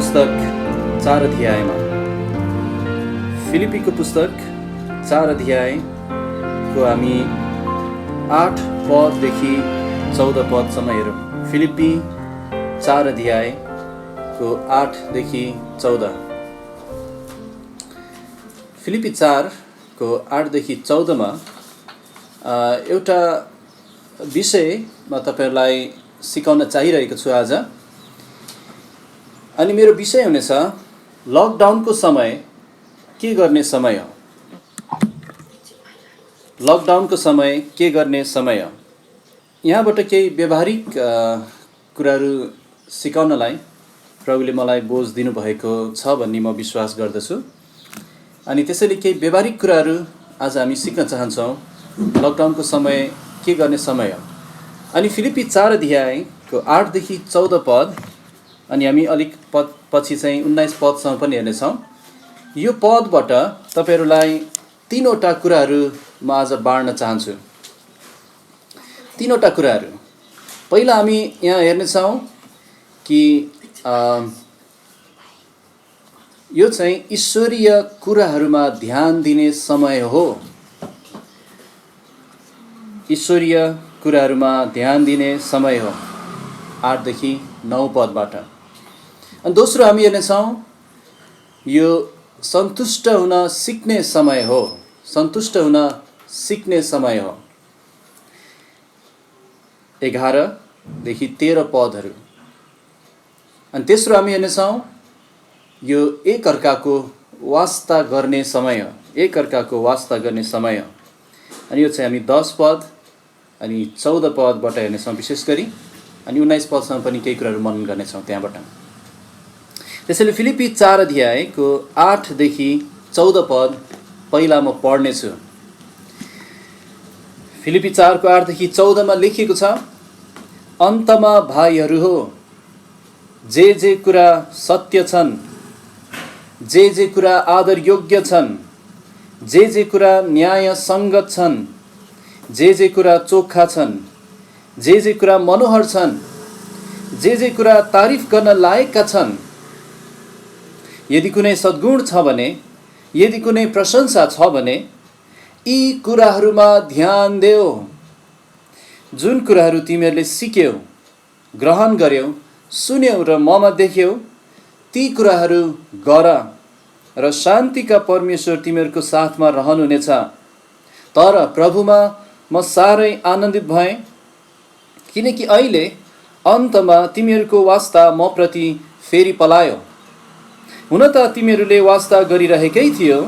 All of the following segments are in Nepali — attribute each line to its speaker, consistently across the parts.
Speaker 1: पुस्तक 4 अध्यायमा फिलिपीको पुस्तक 4 अध्यायको हामी 8 पददेखि 14 पदसम्म हेरौँ। फिलिपी 4 अध्यायको 8 देखि 14। फिलिपी 4 को 8 देखि 14 मा एउटा विषय म तपाईहरुलाई सिकाउन चाहिरहेको छु आज। अनि मेरो विषय हुनेछ लकडाउनको समय के गर्ने समय हो। लकडाउनको समय के गर्ने समय हो। यहाँबाट केही व्यवहारिक कुराहरू सिकाउनलाई प्रभुले मलाई बोझ दिनुभएको छ भन्ने म विश्वास गर्दछु। अनि त्यसैले केही व्यवहारिक कुराहरू आज हामी सिक्न चाहन्छौँ। लकडाउनको समय के गर्ने समय हो। अनि फिलिपी 4 अध्यायको 8 देखि 14 पद अनि हामी अलिक पछि चाहिँ 19 पदसम्म पनि हेर्नेछौँ। यो पदबाट तपाईहरुलाई तीनवटा कुराहरू म आज बाँड्न चाहन्छु। तीनवटा कुराहरू। पहिला हामी यहाँ हेर्नेछौँ कि यो चाहिँ ईश्वरीय कुराहरूमा ध्यान दिने समय हो। ईश्वरीय कुराहरूमा ध्यान दिने समय हो। 8 देखि 9 पदबाट। अनि दोस्रो हामी हेर्नेछौँ यो सन्तुष्ट हुन सिक्ने समय हो। सन्तुष्ट हुन सिक्ने समय हो। 11 देखि 13 पदहरू। अनि तेस्रो हामी हेर्नेछौँ यो एक अर्काको वास्ता गर्ने समय हो। एक अर्काको वास्ता गर्ने समय हो। अनि यो चाहिँ हामी 10 पद अनि 14 पदबाट हेर्नेछौँ विशेष गरी। अनि 19 पदसम्म पनि केही कुराहरू मनन गर्नेछौँ त्यहाँबाट। त्यसैले फिलिपी 4 अध्यायको 8 देखि 14 पद पहिला म पढ्नेछु। फिलिपी 4 को 8 देखि 14 मा लेखिएको छ, अन्तमा भाइहरू हो, जे कुरा सत्य छन्, जे कुरा आदर योग्य छन्, जे कुरा न्याय सङ्गत छन्, जे कुरा चोखा छन्, जे कुरा मनोहर छन्, जे कुरा तारिफ गर्न लायकका छन्, यदि कुनै सद्गुण छ भने, यदि कुनै प्रशंसा छ भने, यी कुराहरूमा ध्यान देऊ। जुन कुराहरू तिमीहरूले सिक्यौ, ग्रहण गर्यौ, सुन्यौ र ममा देख्यौ, ती कुराहरू गर र शान्तिका परमेश्वर तिमीहरूको साथमा रहनुहुनेछ। तर प्रभुमा म साह्रै आनन्दित भएँ, किनकि अहिले अन्तमा तिमीहरूको वास्ता म प्रति फेरि पलायो। हुन त तिमीहरूले वास्ता गरिरहेकै थियौ,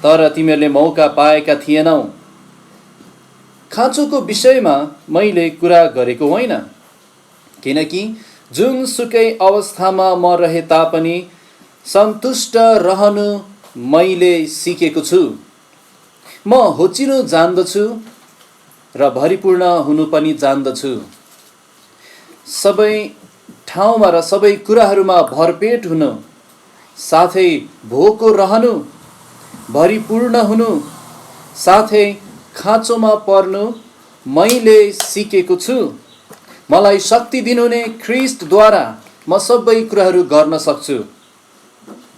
Speaker 1: तर तिमीहरूले मौका पाएका थिएनौ। खाँचोको विषयमा मैले कुरा गरेको होइन, किनकि जुनसुकै अवस्थामा म रहे तापनि सन्तुष्ट रहनु मैले सिकेको छु। म होचिनु जान्दछु र भरिपूर्ण हुनु पनि जान्दछु। सबै ठाउँमा र सबै कुराहरूमा भरपेट हुनु, साथै भोको रहनु, भरिपूर्ण हुनु, साथै खाँचोमा पर्नु मैले सिकेको छु। मलाई शक्ति दिनुहुने ख्रीष्टद्वारा म सबै कुराहरू गर्न सक्छु।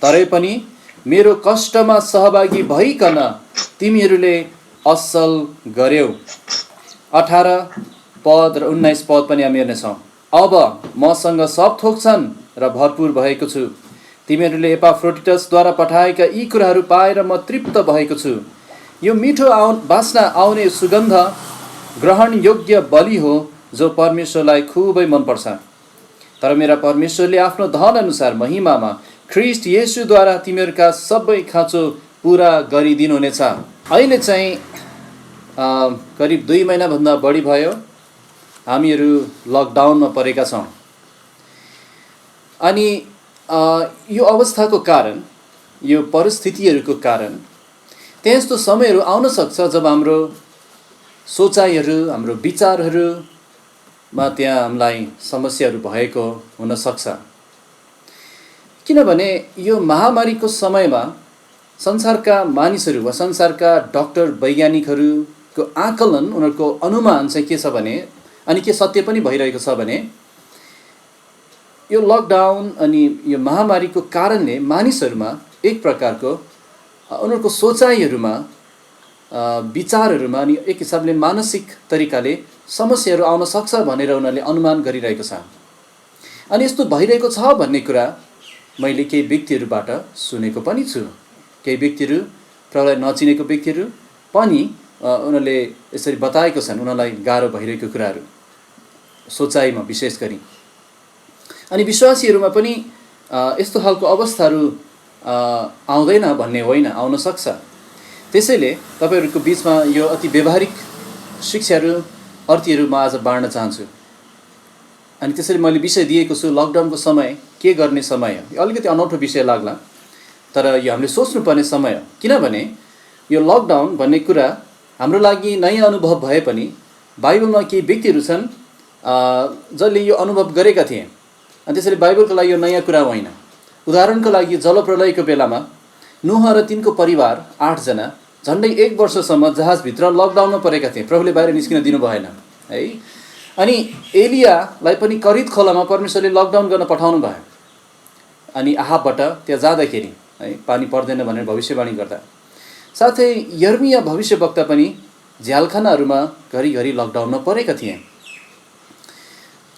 Speaker 1: तरै पनि मेरो कष्टमा सहभागी भइकन तिमीहरूले असल गर्यौ। 18 पद र 19 पद पनि हामी हेर्नेछौँ। अब मसँग सब थोक छन् र भरपूर भएको छु। तिमीहरूले एपाफ्रोडिटसद्वारा पठाएका यी कुराहरू पाएर म तृप्त भएको छु। यो मिठो बास्ना आउने सुगन्ध ग्रहण योग्य बलि हो, जो परमेश्वरलाई खुबै मनपर्छ। तर मेरा परमेश्वरले आफ्नो धन अनुसार महिमामा ख्रीष्ट येशूद्वारा तिमीहरूका सबै खाँचो पुरा गरिदिनुहुनेछ। अहिले चाहिँ करिब 2 महिनाभन्दा बढी भयो हामीहरू लकडाउनमा परेका छौँ। अनि यो अवस्थाको कारण, यो परिस्थितिहरूको कारण त्यहाँ यस्तो समयहरू आउन सक्छ जब हाम्रो सोचाइहरू, हाम्रो विचारहरूमा त्यहाँ हामीलाई समस्याहरू भएको हुन सक्छ। किनभने यो महामारीको समयमा संसारका मानिसहरू वा संसारका डाक्टर वैज्ञानिकहरूको आकलन, उनीहरूको अनुमान चाहिँ के छ भने, अनि के सत्य पनि भइरहेको छ भने, यो लकडाउन अनि यो महामारीको कारणले मानिसहरूमा एक प्रकारको उनीहरूको सोचाइहरूमा विचारहरूमा अनि एक हिसाबले मानसिक तरिकाले समस्याहरू आउन सक्छ भनेर उनीहरूले अनुमान गरिरहेको छ। अनि यस्तो भइरहेको छ भन्ने कुरा मैले केही व्यक्तिहरूबाट सुनेको पनि छु। केही व्यक्तिहरू, प्रभुलाई नचिनेको व्यक्तिहरू पनि उनीहरूले यसरी बताएको छन् उनीहरूलाई गाह्रो भइरहेको कुराहरू सोचाइमा विशेष गरी। अनि विश्वासीहरूमा पनि यस्तो खालको अवस्थाहरू आउँदैन भन्ने होइन, आउन सक्छ। त्यसैले तपाईहरूको बिचमा यो अति व्यवहारिक शिक्षाहरू अर्थीहरू म आज बाँड्न चाहन्छु। अनि त्यसरी मैले विषय दिएको छु लकडाउनको समय के गर्ने समय। यो अलिकति अनौठो विषय लाग्ला, तर यो हामीले सोच्नुपर्ने समय हो। किनभने यो लकडाउन भन्ने कुरा हाम्रो लागि नयाँ अनुभव भए पनि बाइबलमा केही व्यक्तिहरू छन् जसले यो अनुभव गरेका थिए। अनि त्यसैले बाइबलको लागि यो नयाँ कुरा होइन। उदाहरणको लागि जलप्रलयको बेलामा नुह र तिनको परिवार 8 जना झन्डै 1 वर्षसम्म जहाजभित्र लकडाउनमा परेका थिए। प्रभुले बाहिर निस्किन दिनु भएन है। अनि एलियालाई पनि करित खोलामा परमेश्वरले लकडाउन गर्न पठाउनु भयो। अनि आहाबबाट त्यहाँ जाँदाखेरि है पानी पर्दैन भनेर भविष्यवाणी गर्दा। साथै यर्मिया भविष्यवक्ता पनि झ्यालखानाहरूमा घरिघरि लकडाउनमा परेका थिए।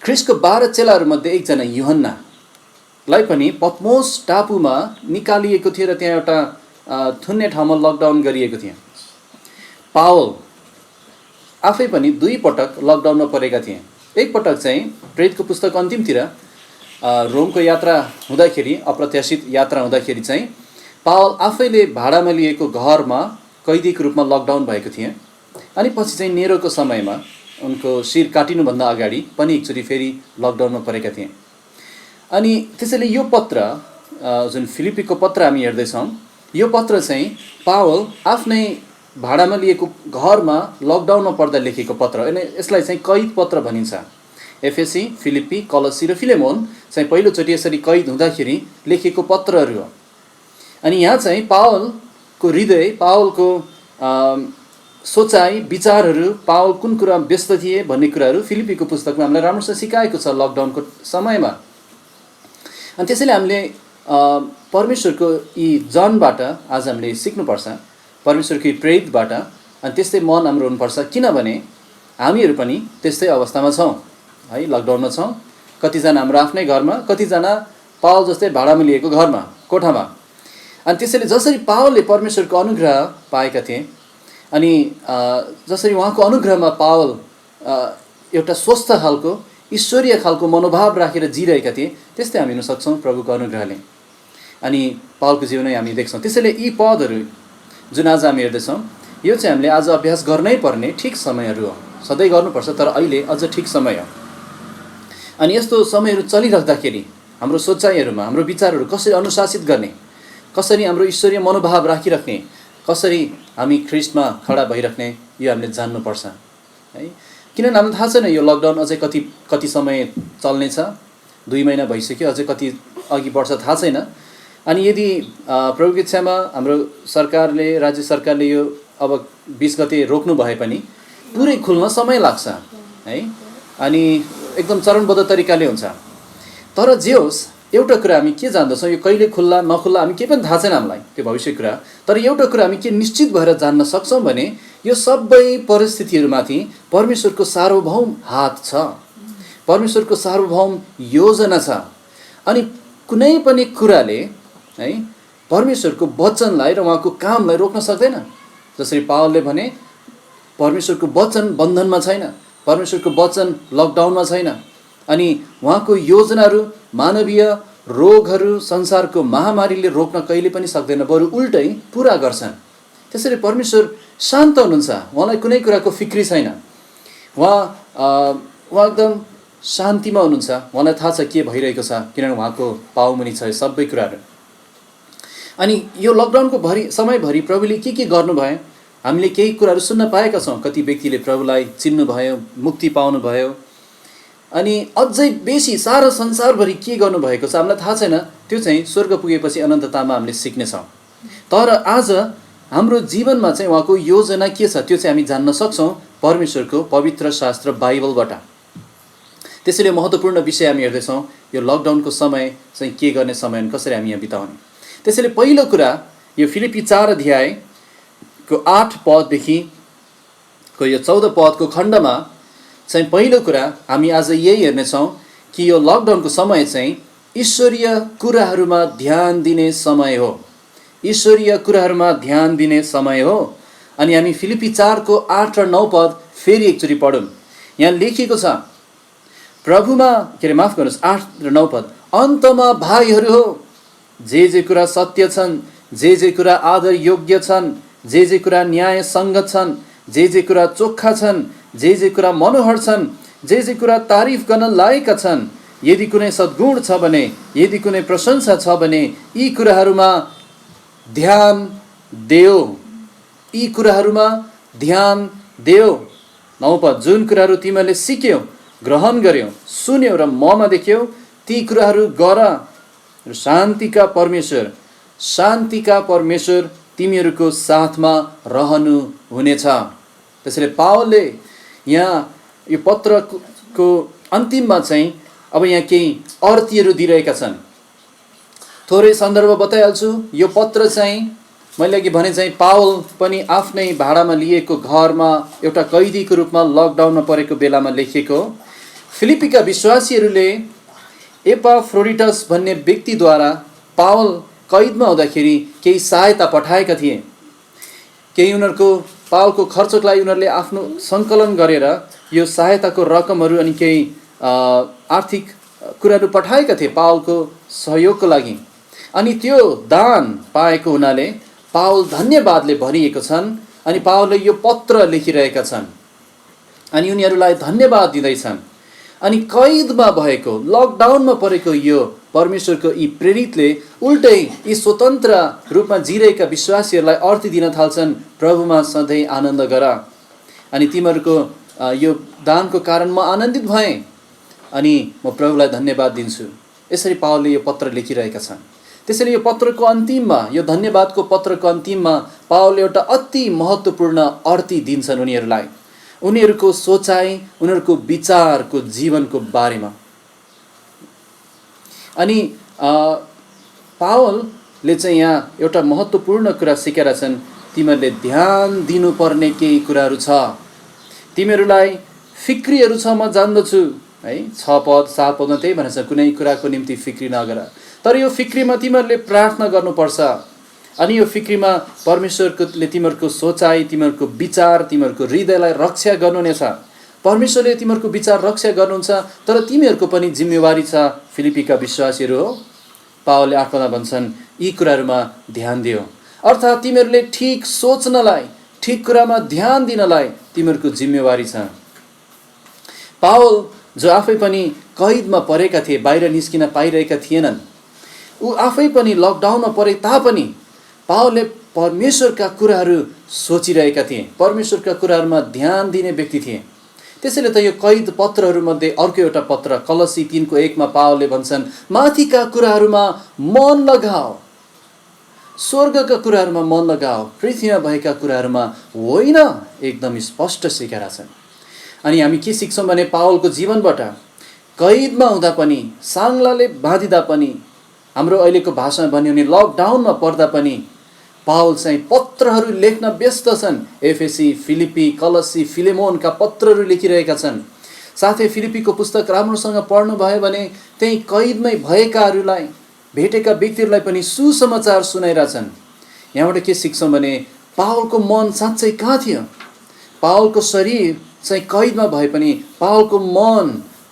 Speaker 1: ख्रिस्टको 12 चेलाहरूमध्ये एकजना यूहन्नालाई पनि पत्मोस टापुमा निकालिएको थियो र त्यहाँ एउटा थुन्ने ठाउँमा लकडाउन गरिएको थियो। पावल आफै पनि 2 पटक लकडाउनमा परेका थिए। एक पटक चाहिँ प्रेरितको पुस्तक अन्तिमतिर रोमको यात्रा हुँदाखेरि, अप्रत्याशित यात्रा हुँदाखेरि चाहिँ पावल आफैले भाडामा लिएको घरमा कैदीको रूपमा लकडाउन भएको थिए। अनि पछि चाहिँ नेरोको समयमा उनको शिर काटिनुभन्दा अगाडि पनि एकचोटि फेरि लकडाउनमा परेका थिए। अनि त्यसैले यो पत्र जुन फिलिपीको पत्र हामी हेर्दैछौँ, यो पत्र चाहिँ पावल आफ्नै भाडामा लिएको घरमा लकडाउनमा पर्दा लेखेको पत्र। अनि यसलाई चाहिँ कैद पत्र भनिन्छ। एफएसी, फिलिपी, कलसी र फिलेमोन चाहिँ पहिलोचोटि यसरी कैद हुँदाखेरि लेखेको पत्रहरू हो। अनि यहाँ चाहिँ पावलको हृदय, पावलको सोचाइ, विचारहरू, पावल कुन कुरा व्यस्त थिए भन्ने कुराहरू फिलिपीको पुस्तकमा हामीलाई राम्रोसँग सिकाएको छ लकडाउनको समयमा। अनि त्यसैले हामीले परमेश्वरको यी जनबाट आज हामीले सिक्नुपर्छ, परमेश्वरको प्रेरितबाट। अनि त्यस्तै मन हाम्रो हुनुपर्छ, किनभने हामीहरू पनि त्यस्तै अवस्थामा छौँ है, लकडाउनमा छौँ। कतिजना हाम्रो आफ्नै घरमा, कतिजना पावल जस्तै भाडामा लिएको घरमा, कोठामा। अनि त्यसैले जसरी पावलले परमेश्वरको अनुग्रह पाएका थिए, अनि जसरी उहाँको अनुग्रहमा पावल एउटा स्वस्थ खालको, ईश्वरीय खालको मनोभाव राखेर जिरहेका थिए, त्यस्तै हामी हुन सक्छौँ प्रभुको अनुग्रहले। अनि पावलको जीवनै हामी देख्छौँ। त्यसैले यी पदहरू जुन आज हामी हेर्दैछौँ, यो चाहिँ हामीले आज अभ्यास गर्नै पर्ने ठिक समयहरू हो। सधैँ गर्नुपर्छ, तर अहिले अझ ठिक समय हो। अनि यस्तो समयहरू चलिराख्दाखेरि हाम्रो सोचाइहरूमा हाम्रो विचारहरू कसरी अनुशासित गर्ने, कसरी हाम्रो ईश्वरीय मनोभाव राखिराख्ने, कसरी हामी ख्रिस्टमा खडा भइराख्ने, यो हामीले जान्नुपर्छ है। किनभने हामीलाई थाहा छैन यो लकडाउन अझै कति समय चल्नेछ। 2 महिना भइसक्यो, अझै कति अघि बढ्छ थाहा छैन। अनि यदि प्रभुको इच्छामा हाम्रो सरकारले, राज्य सरकारले यो अब 20 गते रोक्नु भए पनि पुरै खुल्न समय लाग्छ है। अनि एकदम चरणबद्ध तरिकाले हुन्छ। तर जे होस्, एउटा कुरा हामी के जान्दछौँ, यो कहिले खुल्ला नखुल्ला हामी केही पनि थाहा छैन हामीलाई, त्यो भविष्य कुरा। तर एउटा कुरा हामी के निश्चित भएर जान्न सक्छौँ भने यो सबै परिस्थितिहरूमाथि परमेश्वरको सार्वभौम हात छ, परमेश्वरको सार्वभौम योजना छ। अनि कुनै पनि कुराले है परमेश्वरको वचनलाई र उहाँको कामलाई रोक्न सक्दैन। जसरी पावलले भने, परमेश्वरको वचन बन्धनमा छैन, परमेश्वरको वचन लकडाउनमा छैन। अनि उहाँको योजनाहरू मानवीय रोगहरू, संसारको महामारीले रोक्न कहिले पनि सक्दैन, बरु उल्टै पुरा गर्छन्। त्यसरी परमेश्वर शान्त हुनुहुन्छ, उहाँलाई कुनै कुराको फिक्री छैन। उहाँ एकदम शान्तिमा हुनुहुन्छ, उहाँलाई थाहा छ के भइरहेको छ, किनभने उहाँको पाउमुनि छ सबै कुराहरू। अनि यो लकडाउनको समयभरि प्रभुले के गर्नुभयो, हामीले केही कुराहरू सुन्न पाएका छौँ। कति व्यक्तिले प्रभुलाई चिन्नुभयो, मुक्ति पाउनुभयो। अनि अझै बेसी सारा संसारभरि के गर्नुभएको छ हामीलाई थाहा छैन, त्यो चाहिँ स्वर्ग पुगेपछि अनन्ततामा हामीले सिक्नेछौँ। तर आज हाम्रो जीवनमा चाहिँ उहाँको योजना के छ त्यो चाहिँ हामी जान्न सक्छौँ परमेश्वरको पवित्र शास्त्र बाइबलबाट। त्यसैले महत्त्वपूर्ण विषय हामी हेर्दैछौँ, यो लकडाउनको समय चाहिँ के गर्ने समय अनि कसरी हामी यहाँ बिताउने। त्यसैले पहिलो कुरा यो फिलिप्पी 4 अध्यायको 8 पददेखिको यो 14 पदको खण्डमा चाहिँ पहिलो कुरा हामी आज यही हेर्नेछौँ कि यो लकडाउनको समय चाहिँ ईश्वरीय कुराहरूमा ध्यान दिने समय हो। ईश्वरीय कुराहरूमा ध्यान दिने समय हो। अनि हामी फिलिप्पी 4 को 8 र 9 पद फेरि एकचोटि पढौँ। यहाँ लेखिएको छ, प्रभुमा माफ गर्नुहोस्, 8 र 9 पद, अन्तमा भाइहरू हो, जे कुरा सत्य छन्, जे कुरा आदर योग्य छन्, जे कुरा न्याय सङ्गत छन्, जे कुरा चोखा छन्, जे कुरा मनोहर छन्, जे कुरा तारिफ गर्न लायकका छन्, यदि कुनै सद्गुण छ भने, यदि कुनै प्रशंसा छ भने, यी कुराहरूमा ध्यान देऊ। यी कुराहरूमा ध्यान देऊ। 9 पद, जुन कुराहरू तिमीहरूले सिक्यौ, ग्रहण गर्यौ, सुन्यौ र ममा देख्यौ, ती कुराहरू गर र शान्तिका परमेश्वर तिमीहरूको साथमा रहनु हुनेछ। त्यसैले पावलले यहाँ यो पत्रको अन्तिममा चाहिँ अब यहाँ केही अर्थीहरू दिइरहेका छन्। थोरै सन्दर्भ बताइहाल्छु। यो पत्र चाहिँ मैले अघि भने चाहिँ पावल पनि आफ्नै भाडामा लिएको घरमा एउटा कैदीको रूपमा लकडाउनमा परेको बेलामा लेखिएको। फिलिप्पीका विश्वासीहरूले एपाफ्रोडिटस भन्ने व्यक्तिद्वारा पावल कैदमा हुँदाखेरि केही सहायता पठाएका थिए। केही उनीहरूको पावलको खर्चको लागि उनीहरूले आफ्नो सङ्कलन गरेर यो सहायताको रकमहरू अनि केही आर्थिक कुराहरू पठाएका थिए पावलको सहयोगको लागि। अनि त्यो दान पाएको हुनाले पावल धन्यवादले भरिएको छन् अनि पावलले यो पत्र लेखिरहेका छन् अनि उनीहरूलाई धन्यवाद दिँदैछन्। अनि कैदमा भएको, लकडाउनमा परेको यो परमेश्वरको यी प्रेरितले उल्टै यी स्वतन्त्र रूपमा जिरहेका विश्वासीहरूलाई अर्थ दिन थाल्छन्, प्रभुमा सधैँ आनन्द गर। अनि तिमीहरूको यो दानको कारण म आनन्दित भएँ अनि म प्रभुलाई धन्यवाद दिन्छु। यसरी पावलले यो पत्र लेखिरहेका छन्। त्यसैले यो पत्रको अन्तिममा, यो धन्यवादको पत्रको अन्तिममा पावलले एउटा अति महत्त्वपूर्ण अर्थी दिन्छन् उनीहरूलाई, उनीहरूको सोचाइ, उनीहरूको विचारको जीवनको बारेमा। अनि पावलले चाहिँ यहाँ एउटा महत्त्वपूर्ण कुरा सिकेका छन्, तिमीहरूले ध्यान दिनुपर्ने केही कुराहरू छ। तिमीहरूलाई फिक्रीहरू छ, म जान्दछु है। 6 पद 7 पदमा त्यही भनेको छ, कुनै कुराको निम्ति फिक्री नगर। तर यो फिक्रीमा तिमीहरूले प्रार्थना गर्नुपर्छ। अनि यो फिक्रीमा परमेश्वरले तिमीहरूको सोचाइ, तिमीहरूको विचार, तिमीहरूको हृदयलाई रक्षा गर्नुहुनेछ। परमेश्वरले तिमीहरूको विचार रक्षा गर्नुहुन्छ, तर तिमीहरूको पनि जिम्मेवारी छ। फिलिप्पीका विश्वासीहरू हो, पावलले 8 पदमा भन्छन्, यी कुराहरूमा ध्यान दियो। अर्थात् तिमीहरूले ठिक सोच्नलाई, ठिक कुरामा ध्यान दिनलाई तिमीहरूको जिम्मेवारी छ। पावल जो आफै पनि कैदमा परेका थिए, बाहिर निस्किन पाइरहेका थिएनन्, ऊ आफै पनि लकडाउनमा परे तापनि पावलले परमेश्वरका कुराहरू सोचिरहेका थिए, परमेश्वरका कुराहरूमा ध्यान दिने व्यक्ति थिए। त्यसैले त यो कैद पत्रहरूमध्ये अर्को एउटा पत्र कलसी 3:1 पावलले भन्छन्, माथिका कुराहरूमा मन लगाओ, स्वर्गका कुराहरूमा मन लगाओ, पृथ्वीमा भएका कुराहरूमा होइन। एकदम स्पष्ट सिकाएका छन्। अनि हामी के सिक्छौँ भने पावलको जीवनबाट कैदमा हुँदा पनि, साङ्लाले बाँधिँदा पनि, हाम्रो अहिलेको भाषामा भन्यो भने लकडाउनमा पर्दा पनि पावल चाहिँ पत्रहरू लेख्न व्यस्त छन्। एफएसी, फिलिप्पी, कलसी, फिलेमोनका पत्रहरू लेखिरहेका छन्। साथै फिलिप्पीको पुस्तक राम्रोसँग पढ्नुभयो भने त्यही कैदमै भएकाहरूलाई, भेटेका व्यक्तिहरूलाई पनि सुसमाचार सुनाइरहेछन्। यहाँबाट के सिक्छौँ भने पावलको मन साँच्चै कहाँ थियो? पावलको शरीर चाहिँ कैदमा भए पनि पावलको मन,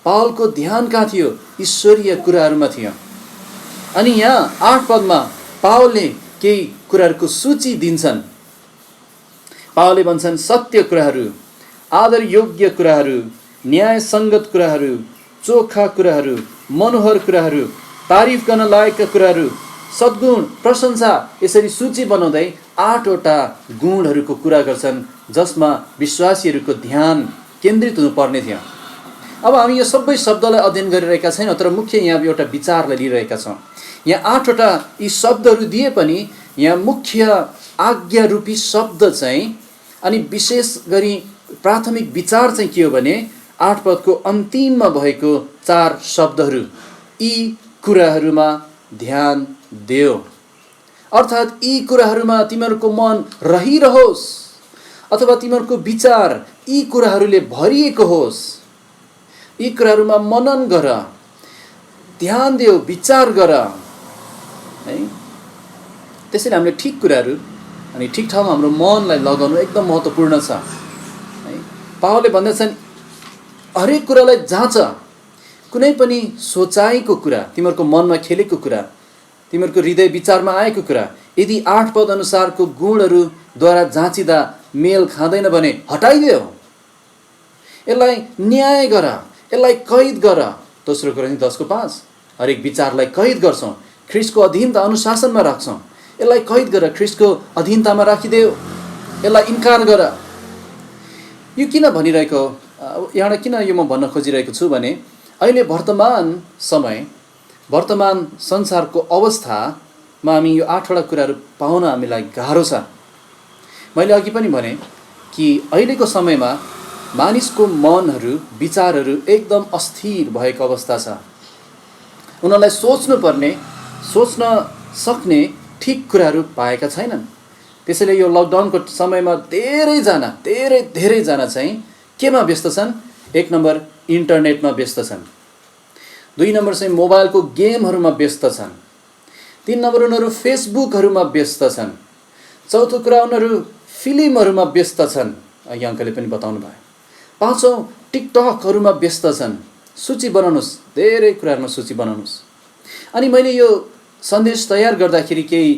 Speaker 1: पावलको ध्यान कहाँ थियो? ईश्वरीय कुराहरूमा थियो। अनि यहाँ 8 पदमा पावलले केही कुराहरूको सूची दिन्छन्। पावलले भन्छन्, सत्य कुराहरू, आदर योग्य कुराहरू, न्याय सङ्गत कुराहरू, चोखा कुराहरू, मनोहर कुराहरू, तारिफ गर्न लायकका कुराहरू, सद्गुण, प्रशंसा, यसरी सूची बनाउँदै 8 वटा गुणहरूको कुरा गर्छन् जसमा विश्वासीहरूको ध्यान केन्द्रित हुनुपर्ने थियो। अब हामी यो सबै शब्दलाई अध्ययन गरिरहेका छैनौँ, तर मुख्य यहाँ एउटा विचारलाई लिइरहेका छौँ। यहाँ 8 वटा यी शब्दहरू दिए पनि यहाँ मुख्य आज्ञा रूपी शब्द चाहिँ अनि विशेष गरी प्राथमिक विचार चाहिँ के हो भने 8 पदको अन्तिममा भएको 4 शब्दहरू, यी कुराहरूमा ध्यान देऊ। अर्थात् यी कुराहरूमा तिमीहरूको मन रहिरहोस् अथवा तिमीहरूको विचार यी कुराहरूले भरिएको होस्। यी कुराहरूमा मनन गर, ध्यान देऊ, विचार गर है। त्यसैले हामीले ठिक कुराहरू अनि ठिक ठाउँमा हाम्रो मनलाई लगाउनु एकदम महत्त्वपूर्ण छ है। पावलले भन्दछन् हरेक कुरालाई जाँच, कुनै पनि सोचाइको कुरा, तिमीहरूको मनमा खेलेको कुरा, तिमीहरूको हृदय विचारमा आएको कुरा यदि 8 पद अनुसारको गुणहरूद्वारा जाँचिँदा मेल खाँदैन भने हटाइदेऊ, यसलाई न्याय गर, यसलाई कैद गर। दोस्रो कोरिन्थी 10:5 हरेक विचारलाई कैद गर्छौँ, ख्रिस्टको अधीनता अनुशासनमा राख्छौँ। यसलाई कैद गर, ख्रिस्टको अधीनतामा राखिदेऊ, यसलाई इन्कार गर। यो किन भनिरहेको, यहाँबाट किन यो म भन्न खोजिरहेको छु भने अहिले वर्तमान समय, वर्तमान संसारको अवस्थामा हामी यो 8वटा कुराहरू पाउन हामीलाई गाह्रो छ। मैले अघि पनि भने कि अहिलेको समयमा मानिसको मनहरू, विचारहरू एकदम अस्थिर भएको अवस्था छ। उनीहरूलाई सोच्नुपर्ने, सोच्न सक्ने ठिक कुराहरू पाएका छैनन्। त्यसैले यो लकडाउनको समयमा धेरैजना चाहिँ केमा व्यस्त छन्? 1 नम्बर इन्टरनेटमा व्यस्त छन्, 2 नम्बर चाहिँ मोबाइलको गेमहरूमा व्यस्त छन्, 3 नम्बर उनीहरू फेसबुकहरूमा व्यस्त छन्, चौथो कुरा उनीहरू फिल्महरूमा व्यस्त छन्, अघि अङ्कले पनि बताउनु भयो, 5औँ टिकटकहरूमा व्यस्त छन्। सूची बनाउनुहोस्, धेरै कुराहरूमा सूची बनाउनुहोस्। अनि मैले यो सन्देश तयार गर्दाखेरि केही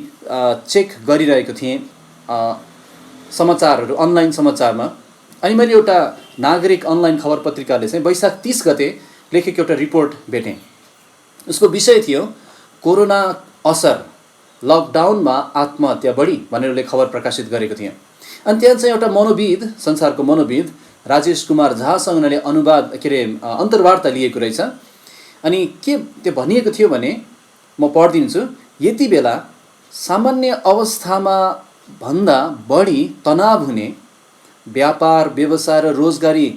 Speaker 1: चेक गरिरहेको थिएँ समाचारहरू, अनलाइन समाचारमा। अनि मैले एउटा नागरिक अनलाइन खबर पत्रिकाले चाहिँ वैशाख 30 गते लेखेको एउटा रिपोर्ट भेटेँ। उसको विषय थियो कोरोना असर, लकडाउनमा आत्महत्या बढी भनेर उसले खबर प्रकाशित गरेको थिएँ। अनि त्यहाँ चाहिँ एउटा मनोविद, संसारको मनोविद राजेश कुमार झासँग उनीहरूले अन्तर्वार्ता लिएको रहेछ। अनि के त्यो भनिएको थियो भने म पढिदिन्छु। यति बेला सामान्य अवस्थामा भन्दा बढी तनाव हुने, व्यापार व्यवसाय र रोजगारी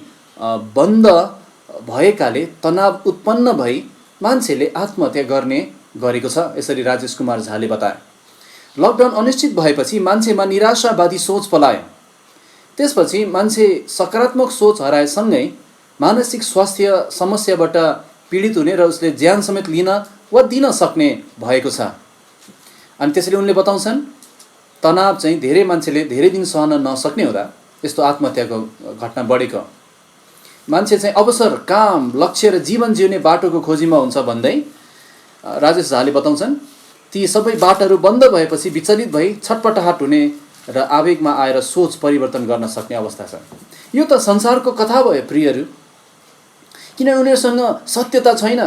Speaker 1: बन्द भएकाले तनाव उत्पन्न भई मान्छेले आत्महत्या गरेको छ, यसरी राजेश कुमार झाले बताए। लकडाउन अनिश्चित भएपछि मान्छेमा निराशावादी सोच पलायो। त्यसपछि मान्छे सकारात्मक सोच हराएसँगै मानसिक स्वास्थ्य समस्याबाट पीडित हुने र उसले ज्यान समेत लिन वा दिन सक्ने भएको छ। अनि त्यसैले उनले बताउँछन् तनाव चाहिँ धेरै मान्छेले धेरै दिन सहन नसक्ने हुँदा यस्तो आत्महत्याको घटना बढेको। मान्छे चाहिँ अवसर, काम, लक्ष्य र जीवन जिउने बाटोको खोजीमा हुन्छ भन्दै राजेश झाले बताउँछन् ती सबै बाटोहरू बन्द भएपछि विचलित भई छटपटाहट हुने र आवेगमा आएर सोच परिवर्तन गर्न सक्ने अवस्था छ। यो त संसारको कथा भयो प्रियहरू, किनभने उनीहरूसँग सत्यता छैन।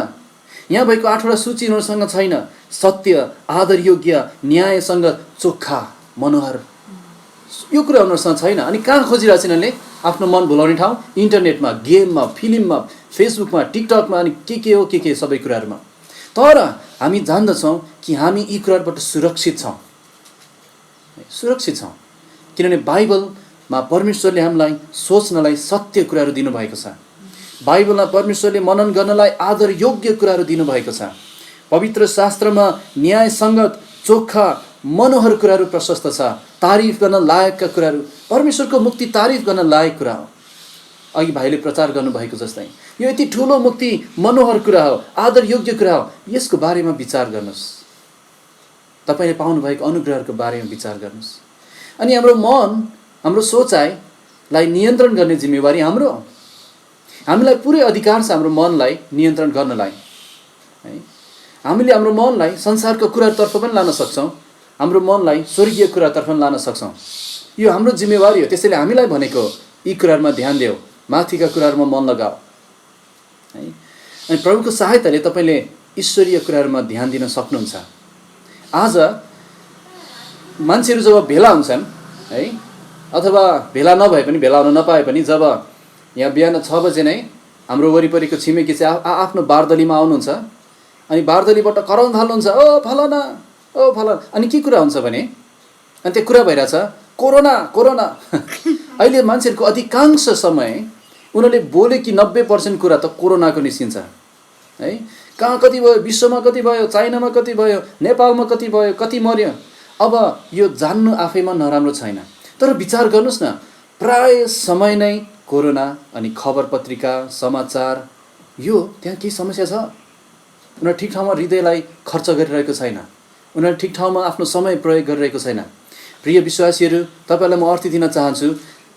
Speaker 1: यहाँ भएको 8वटा सूची उनीहरूसँग छैन। सत्य, आदर योग्य, न्यायसँग चोखा, मनोहर, यो कुरा उनीहरूसँग छैन। अनि कहाँ खोजिरहेको छ यिनीहरूले? आफ्नो मन भुलाउने ठाउँ इन्टरनेटमा, गेममा, फिल्ममा, फेसबुकमा, टिकटकमा, अनि के सबै कुराहरूमा। तर हामी जान्दछौँ कि हामी यी कुराहरूबाट सुरक्षित छौँ, किनभने बाइबलमा परमेश्वरले हामीलाई सोच्नलाई सत्य कुराहरू दिनुभएको छ। बाइबलमा परमेश्वरले मनन गर्नलाई आदर योग्य कुराहरू दिनुभएको छ। पवित्र शास्त्रमा न्यायसङ्गत, चोखा, मनोहर कुराहरू प्रशस्त छ। तारिफ गर्न लायकका कुराहरू, परमेश्वरको मुक्ति तारिफ गर्न लायक कुरा हो। अघि भाइले प्रचार गर्नुभएको जस्तै यो यति ठुलो मुक्ति, मनोहर कुरा हो, आदर योग्य कुरा हो। यसको बारेमा विचार गर्नुहोस्, तपाईँले पाउनुभएको अनुग्रहहरूको बारेमा विचार गर्नुहोस्। अनि हाम्रो मन, हाम्रो सोचाइलाई नियन्त्रण गर्ने जिम्मेवारी हाम्रो। हामीलाई पुरै अधिकार छ हाम्रो मनलाई नियन्त्रण गर्नलाई है। हामीले हाम्रो मनलाई संसारको कुरातर्फ पनि लान सक्छौँ, हाम्रो मनलाई स्वर्गीय कुरातर्फ पनि लान सक्छौँ। यो हाम्रो जिम्मेवारी हो। त्यसैले हामीलाई भनेको यी कुराहरूमा ध्यान देऊ, माथिका कुराहरूमा मन लगाऊ है। अनि प्रभुको सहायताले तपाईँले ईश्वरीय कुराहरूमा ध्यान दिन सक्नुहुन्छ। आज मान्छेहरू जब भेला हुन्छन् है, अथवा भेला नभए पनि, भेला हुन नपाए पनि, जब यहाँ बिहान 6 बजे नै हाम्रो वरिपरिको छिमेकी चाहिँ आफ्नो बारदलीमा आउनुहुन्छ अनि बारदलीबाट कराउन थाल्नुहुन्छ, ओ फलाना, ओ फलाना। अनि के कुरा हुन्छ भने, अनि त्यो कुरा भइरहेछ कोरोना। अहिले मान्छेहरूको अधिकांश समय उनीहरूले बोले कि 90% कुरा त कोरोनाको निस्किन्छ है। कहाँ कति भयो, विश्वमा कति भयो, चाइनामा कति भयो, नेपालमा कति भयो, कति मर्यो। अब यो जान्नु आफैमा नराम्रो छैन, तर विचार गर्नुहोस् न, प्राय समय नै कोरोना अनि खबर पत्रिका समाचार यो त्यहाँ के समस्या छ। उनीहरू ठिक ठाउँमा हृदयलाई खर्च गरिरहेको छैन, उनीहरू ठिक ठाउँमा आफ्नो समय प्रयोग गरिरहेको छैन। प्रिय विश्वासीहरू, तपाईँलाई म अर्थ दिन चाहन्छु,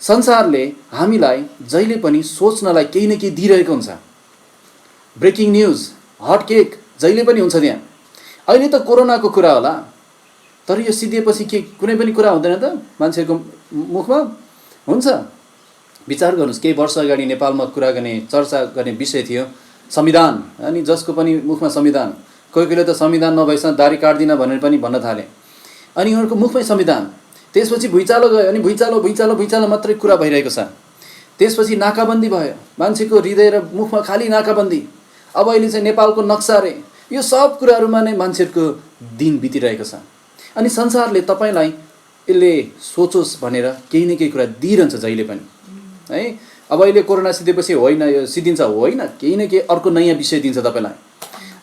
Speaker 1: संसारले हामीलाई जहिले पनि सोच्नलाई केही न केही दिइरहेको हुन्छ। ब्रेकिङ न्युज, हट केक जहिले पनि हुन्छ त्यहाँ। अहिले त कोरोनाको कुरा होला, तर यो सिद्धिएपछि के कुनै पनि कुरा हुँदैन त मान्छेको मुखमा? हुन्छ। विचार गर्नुहोस्, केही वर्ष अगाडि नेपालमा कुरा गर्ने, चर्चा गर्ने विषय थियो संविधान, अनि जसको पनि मुखमा संविधान, कोही कोहीले त संविधान नभएसँग दारी काट्दिन भनेर पनि भन्न थाले, अनि उनीहरूको मुखमै संविधान। त्यसपछि भुइँचालो गयो, अनि भुइँचालो भुइँचालो भुइँचालो मात्रै कुरा भइरहेको छ। त्यसपछि नाकाबन्दी भयो, मान्छेको हृदय र मुखमा खाली नाकाबन्दी। अब अहिले चाहिँ नेपालको नक्सा रे, यो सब कुराहरूमा नै मान्छेहरूको दिन बितिरहेको छ। अनि संसारले तपाईँलाई यसले सोचोस् भनेर केही न केही कुरा दिइरहन्छ जहिले पनि है। अब अहिले कोरोना सिद्धिएपछि होइन यो सिद्धिन्छ, होइन, केही न केही अर्को नयाँ विषय दिन्छ तपाईँलाई।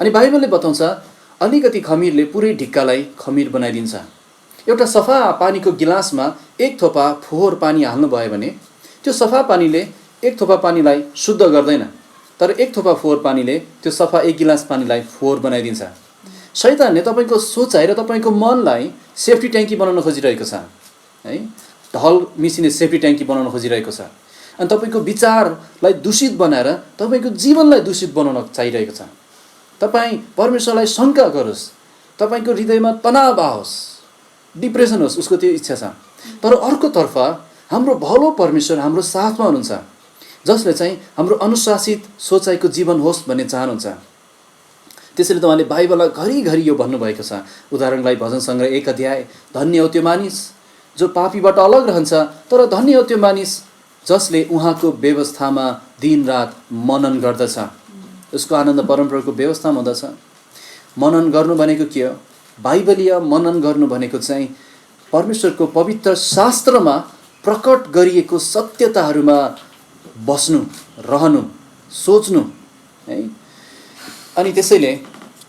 Speaker 1: अनि बाइबलले बताउँछ अलिकति खमिरले पुरै ढिक्कालाई खमिर बनाइदिन्छ। एउटा सफा पानीको गिलासमा एक थोपा फोहोर पानी हाल्नुभयो भने त्यो सफा पानीले एक थोपा पानीलाई शुद्ध गर्दैन, तर एक थोपा फोहोर पानीले त्यो सफा एक गिलास पानीलाई फोहोर बनाइदिन्छ। शैतानले तपाईँको सोचाइ र तपाईँको मनलाई सेफ्टी ट्याङ्की बनाउन खोजिरहेको छ है, ढल मिसिने सेफ्टी ट्याङ्की बनाउन खोजिरहेको छ। अनि तपाईँको विचारलाई दूषित बनाएर तपाईँको जीवनलाई दूषित बनाउन चाहिरहेको छ। तपाईँ परमेश्वरलाई शङ्का गरोस्, तपाईँको हृदयमा तनाव आओस्, डिप्रेसन होस्, उसको त्यो इच्छा छ। तर अर्कोतर्फ हाम्रो भलो परमेश्वर हाम्रो साथमा हुनुहुन्छ, जसले चाहिँ हाम्रो अनुशासित सोचाइको जीवन होस् भन्ने चाहनुहुन्छ। त्यसैले त उहाँले बाइबललाई घरिघरि यो भन्नुभएको छ। उदाहरणलाई भजन सङ्ग्रह 1 अध्याय, धन्य हो त्यो मानिस जो पापीबाट अलग रहन्छ, तर धन्य हो त्यो मानिस जसले उहाँको व्यवस्थामा दिनरात मनन गर्दछ। उसको आनन्द परमप्रभुको व्यवस्थामा हुँदछ। मनन गर्नु भनेको के हो? बाइबलीय मनन गर्नु भनेको चाहिँ परमेश्वरको पवित्र शास्त्रमा प्रकट गरिएको सत्यताहरूमा बस्नु, रहनु, सोच्नु है। अनि त्यसैले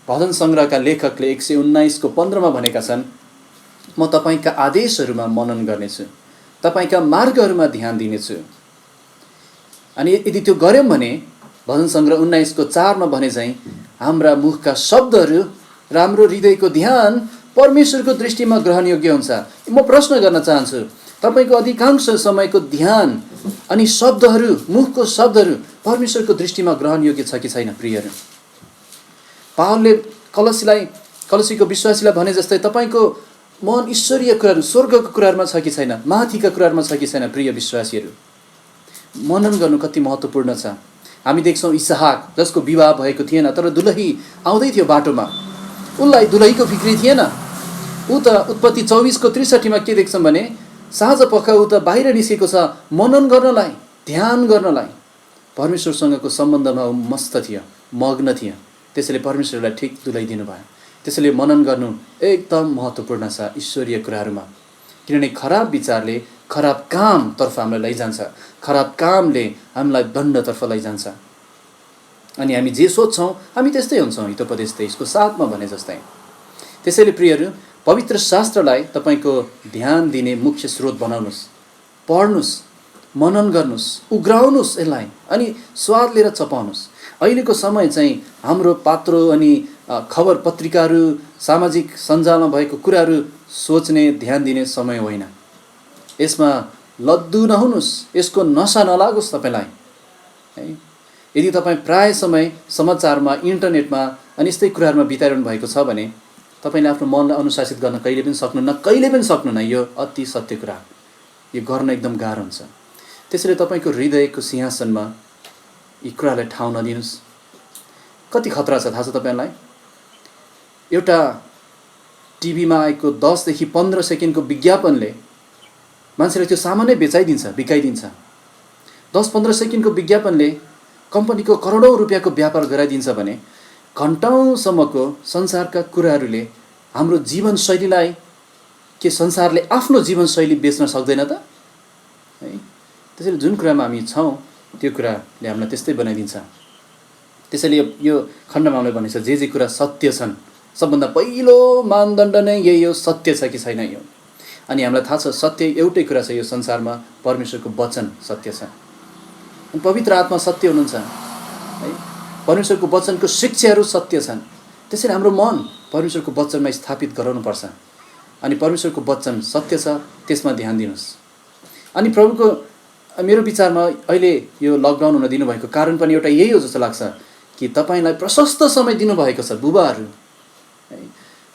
Speaker 1: भजन सङ्ग्रहका लेखकले 119 को 15 भनेका छन्, म तपाईँका आदेशहरूमा मनन गर्नेछु, तपाईँका मार्गहरूमा ध्यान दिनेछु। अनि यदि त्यो गऱ्यौँ भने भजन सङ्ग्रह 19 को 4 भने चाहिँ हाम्रा मुखका शब्दहरू र हाम्रो हृदयको ध्यान परमेश्वरको दृष्टिमा ग्रहणयोग्य हुन्छ। म प्रश्न गर्न चाहन्छु, तपाईँको अधिकांश समयको ध्यान अनि शब्दहरू, मुखको शब्दहरू परमेश्वरको दृष्टिमा ग्रहणयोग्य छ कि छैन? प्रियहरू, पावलले कलसीको विश्वासीलाई भने जस्तै तपाईँको मन ईश्वरीय कुराहरू, स्वर्गको कुराहरूमा छ कि छैन, माथिका कुराहरूमा छ कि छैन? प्रिय विश्वासीहरू, मनन गर्नु कति महत्त्वपूर्ण छ। हामी देख्छौँ इसहाक, जसको विवाह भएको थिएन, तर दुलही आउँदै थियो बाटोमा, उसलाई दुलहीको फिक्री थिएन। ऊ त उत्पत्ति 24 को 63 के देख्छौँ भने साँझ पख ऊ त बाहिर निस्केको छ मनन गर्नलाई, ध्यान गर्नलाई। परमेश्वरसँगको सम्बन्धमा ऊ मस्त थियो, मग्न थियो। त्यसैले परमेश्वरलाई ठिक दुलही दिनुभयो। त्यसैले मनन गर्नु एकदम महत्त्वपूर्ण छ ईश्वरीय कुराहरूमा, किनभने खराब विचारले खराब कामतर्फ हामीलाई लैजान्छ, खराब कामले हामीलाई दण्डतर्फ लैजान्छ। अनि हामी जे सोच्छौँ हामी त्यस्तै हुन्छौँ, हितोपदेश 23 को 7 भने जस्तै। त्यसैले प्रियहरू, पवित्र शास्त्रलाई तपाईँको ध्यान दिने मुख्य स्रोत बनाउनुहोस्, पढ्नुहोस्, मनन गर्नुहोस्, उग्राउनुहोस् यसलाई, अनि स्वाद लिएर चपाउनुहोस्। अहिलेको समय चाहिँ हाम्रो पात्रो अनि खबर पत्रिकाहरू, सामाजिक सञ्जालमा भएको कुराहरू सोच्ने, ध्यान दिने समय होइन। यसमा लद्दु नहुनुहोस्, यसको नसा नलागोस् तपाईँलाई है। यदि तपाईँ प्राय समय समाचारमा, इन्टरनेटमा अनि यस्तै कुराहरूमा बिताइरहनु भएको छ भने तपाईँले आफ्नो मनलाई अनुशासित गर्न कहिले पनि सक्नुहुन्न। यो अति सत्य कुरा, यो गर्न एकदम गाह्रो हुन्छ। त्यसैले तपाईँको हृदयको सिंहासनमा यी कुरालाई ठाउँ नदिनुहोस्। कति खतरा छ थाहा छ तपाईँलाई? एउटा टिभीमा आएको 10 देखि 15 सेकेन्डको विज्ञापनले मान्छेलाई त्यो सामानै बिकाइदिन्छ। 10-15 सेकेन्डको विज्ञापनले कम्पनीको करोडौँ रुपियाँको व्यापार गराइदिन्छ भने घन्टौँसम्मको संसारका कुराहरूले हाम्रो जीवनशैलीलाई के संसारले आफ्नो जीवनशैली बेच्न सक्दैन त है। त्यसैले जुन कुरामा हामी छौँ त्यो कुराले हामीलाई त्यस्तै बनाइदिन्छ। त्यसैले यो खण्डमा हामीले भनेको छ जे कुरा सत्य छन्, सबभन्दा पहिलो मानदण्ड नै यही हो, सत्य छ कि छैन यो। अनि हामीलाई थाहा छ सत्य एउटै कुरा छ, यो संसारमा परमेश्वरको वचन सत्य छ। अनि पवित्र आत्मा सत्य हुनुहुन्छ है, परमेश्वरको वचनको शिक्षाहरू सत्य छन्। त्यसैले हाम्रो मन परमेश्वरको वचनमा स्थापित गराउनुपर्छ। अनि परमेश्वरको वचन सत्य छ, त्यसमा ध्यान दिनुहोस्। अनि प्रभुको मेरो विचारमा अहिले यो लकडाउन हुन दिनुभएको कारण पनि एउटा यही हो जस्तो लाग्छ कि तपाईँलाई प्रशस्त समय दिनुभएको छ। बुबाहरू है,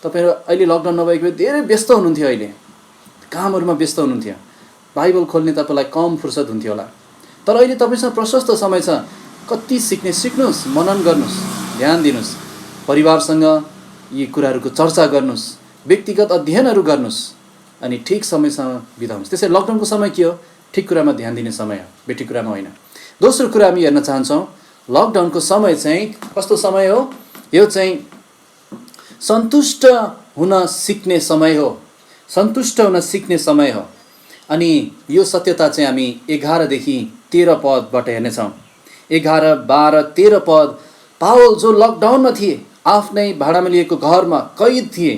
Speaker 1: तपाईँहरू अहिले लकडाउन नभएको भए धेरै व्यस्त हुनुहुन्थ्यो, अहिले कामहरूमा व्यस्त हुनुहुन्थ्यो, बाइबल खोल्ने तपाईँलाई कम फुर्सद हुन्थ्यो होला। तर अहिले तपाईँसँग प्रशस्त समय छ, कति सिक्ने सिक्नुहोस्, मनन गर्नुहोस्, ध्यान दिनुहोस्, परिवारसँग यी कुराहरूको चर्चा गर्नुहोस्, व्यक्तिगत अध्ययनहरू गर्नुहोस्, अनि ठिक समयसँग बिताउनुहोस्। त्यसै लकडाउनको समय के हो? ठिक कुरामा ध्यान दिने समय हो, बेठी कुरामा होइन। दोस्रो कुरा हामी हेर्न चाहन्छौँ, लकडाउनको समय चाहिँ कस्तो समय हो? यो चाहिँ सन्तुष्ट हुन सिक्ने समय हो, सन्तुष्ट हुन सिक्ने समय हो। अनि यो सत्यता चाहिँ हामी 11 देखि 13 पदबाट हेर्नेछौँ। 11, 12, 13 पद। पावल जो लकडाउनमा थिए, आफ्नै भाडामा लिएको घरमा कैद थिए,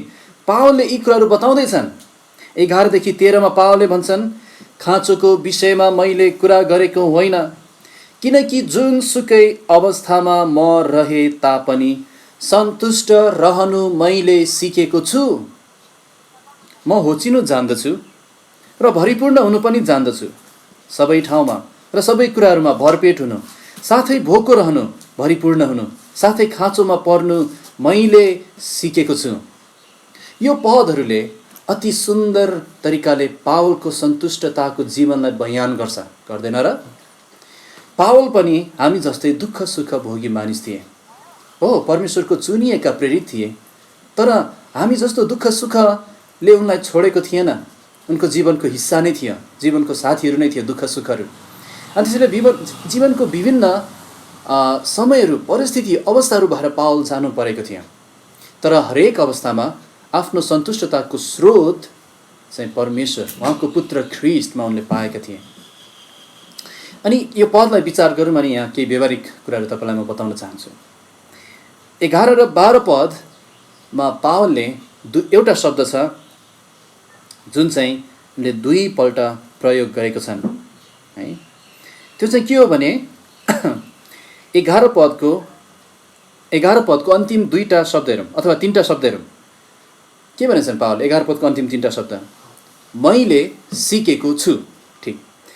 Speaker 1: पावलले यी कुराहरू बताउँदैछन्। 11 देखि 13 मा पावलले भन्छन्, खाँचोको विषयमा मैले कुरा गरेको होइन, किनकि जुनसुकै अवस्थामा म रहे तापनि सन्तुष्ट रहनु मैले सिकेको छु। म होचिनु जान्दछु र भरिपूर्ण हुनु पनि जान्दछु। सबै ठाउँमा र सबै कुराहरूमा भरपेट हुनु, साथै भोको रहनु, भरिपूर्ण हुनु, साथै खाँचोमा पर्नु मैले सिकेको छु। यो पदहरूले अति सुन्दर तरिकाले पावलको सन्तुष्टताको जीवनलाई बयान गर्छ, गर्दैन र? पावल पनि हामी जस्तै दुःख सुख भोगी मानिस थिए हो, परमेश्वरको चुनिएका प्रेरित थिए। तर हामी जस्तो दुःख सुखले उनलाई छोडेको थिएन, उनको जीवनको हिस्सा नै थियो, जीवनको साथीहरू नै थियो दुःख सुखहरू। अनि त्यसैले जीवनको विभिन्न समयहरू, परिस्थिति, अवस्थाहरू भएर पावल जानु परेको थियो। तर हरेक अवस्थामा आफ्नो सन्तुष्टताको स्रोत चाहिँ परमेश्वर, उहाँको पुत्र ख्रीष्टमा उनले पाएका थिए। अनि यो पदलाई विचार गरौँ। अनि यहाँ केही व्यवहारिक कुराहरू तपाईँलाई म बताउन चाहन्छु। 11 र 12 पदमा पावलले एउटा शब्द छ जुन चाहिँ उनले 2 पल्ट प्रयोग गरेको छन् है। त्यो चाहिँ के हो भने 11 पदको अन्तिम 2टा शब्दहरू अथवा 3टा शब्दहरू के भनेछन् पावल? 11 पदको अन्तिम 3टा शब्द मैले सिकेको छु। ठिक।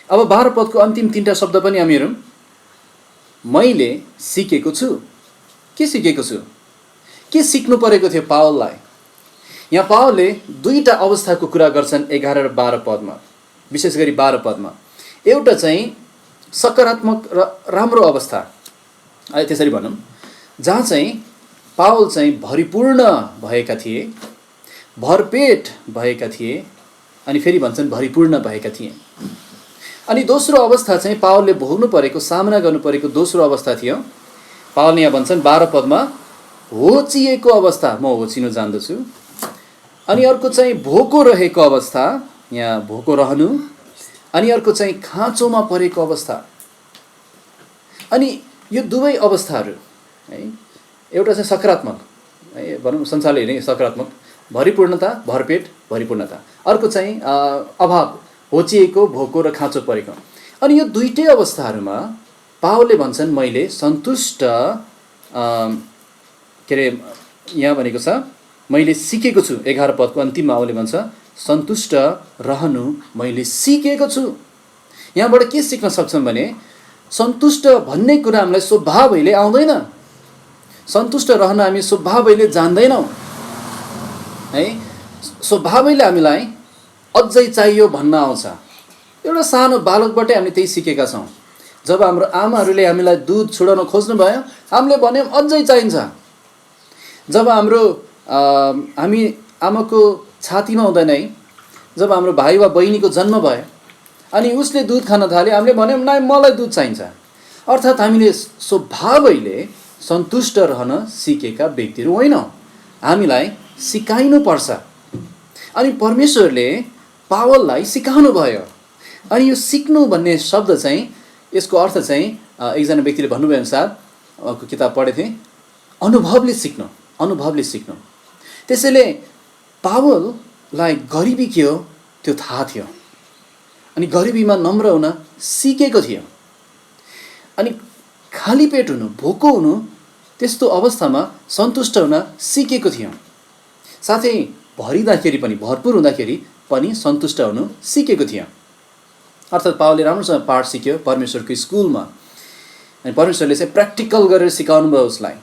Speaker 1: अब 12 पदको अन्तिम 3टा शब्द पनि हामी हेरौँ। मैले सिकेको छु। के सिकेको छु? के सिक्नु परेको थियो पावललाई? यहाँ पावलले 2टा अवस्थाको कुरा गर्छन् 11 र 12 पदमा, विशेष गरी 12 पदमा। एउटा चाहिँ सकारात्मक र राम्रो अवस्था, त्यसरी भनौँ, जहाँ चाहिँ पावल चाहिँ भरिपूर्ण भएका थिए, भरपेट भएका थिए, अनि फेरि भन्छन् भरिपूर्ण भएका थिए। अनि दोस्रो अवस्था चाहिँ पावलले भोग्नु परेको, सामना गर्नु परेको दोस्रो अवस्था थियो। पावलले यहाँ भन्छन् 12 पदमा, होचिएको अवस्था, म होचिनु जान्दछु। अनि अर्को चाहिँ भोको रहेको अवस्था, यहाँ भोको रहनु। अनि अर्को चाहिँ खाँचोमा परेको अवस्था। अनि यो दुवै अवस्थाहरू है, एउटा चाहिँ सकारात्मक है, भनौँ संसारले हेर्ने सकारात्मक, भरिपूर्णता, भरपेट, भरिपूर्णता। अर्को चाहिँ अभाव, होचिएको, भोको र खाँचो परेको। अनि यो दुईटै अवस्थाहरूमा पावलले भन्छन् मैले सन्तुष्ट के अरे यहाँ भनेको छ मैले सिकेको छु। 11 पदको अन्तिममा पावलले भन्छ सन्तुष्ट रहनु मैले सिकेको छु। यहाँबाट के सिक्न सक्छौँ भने सन्तुष्ट भन्ने कुरा हामीलाई स्वभावैले आउँदैन, सन्तुष्ट रहन हामी स्वभावैले जान्दैनौँ है। स्वभावैले हामीलाई अझै चाहियो भन्न आउँछ। एउटा सानो बालकबाटै हामीले त्यही सिकेका छौँ। जब हाम्रो आमाहरूले हामीलाई दुध छोडाउन खोज्नुभयो, हामीले भन्यौँ अझै चाहिन्छ। जब हामी आमाको छातीमा हुँदा नै जब हाम्रो भाइ वा बहिनीको जन्म भयो अनि उसले दुध खान थाल्यो, हामीले भन्यौँ नाइ मलाई दुध चाहिन्छ। अर्थात् हामीले स्वभावैले सन्तुष्ट रहन सिकेका व्यक्तिहरू होइनौँ, हामीलाई सिकाइनुपर्छ। अनि परमेश्वरले पावललाई सिकाउनु भयो। अनि यो सिक्नु भन्ने शब्द चाहिँ यसको अर्थ चाहिँ एकजना व्यक्तिले भन्नुभए अनुसार किताब पढेको थिएँ, अनुभवले सिक्नु। त्यसैले पावललाई गरिबी के हो त्यो थाहा थियो, अनि गरिबीमा नम्र हुन सिकेको थियो, अनि खाली पेट हुनु, भोको हुनु, त्यस्तो अवस्थामा सन्तुष्ट हुन सिकेको थियो। साथै भरिँदाखेरि पनि, भरपुर हुँदाखेरि पनि सन्तुष्ट हुनु सिकेको थियो। अर्थात् पावलले राम्रोसँग पाठ सिक्यो परमेश्वरको स्कुलमा, अनि परमेश्वरले चाहिँ प्र्याक्टिकल गरेर सिकाउनु भयो उसलाई।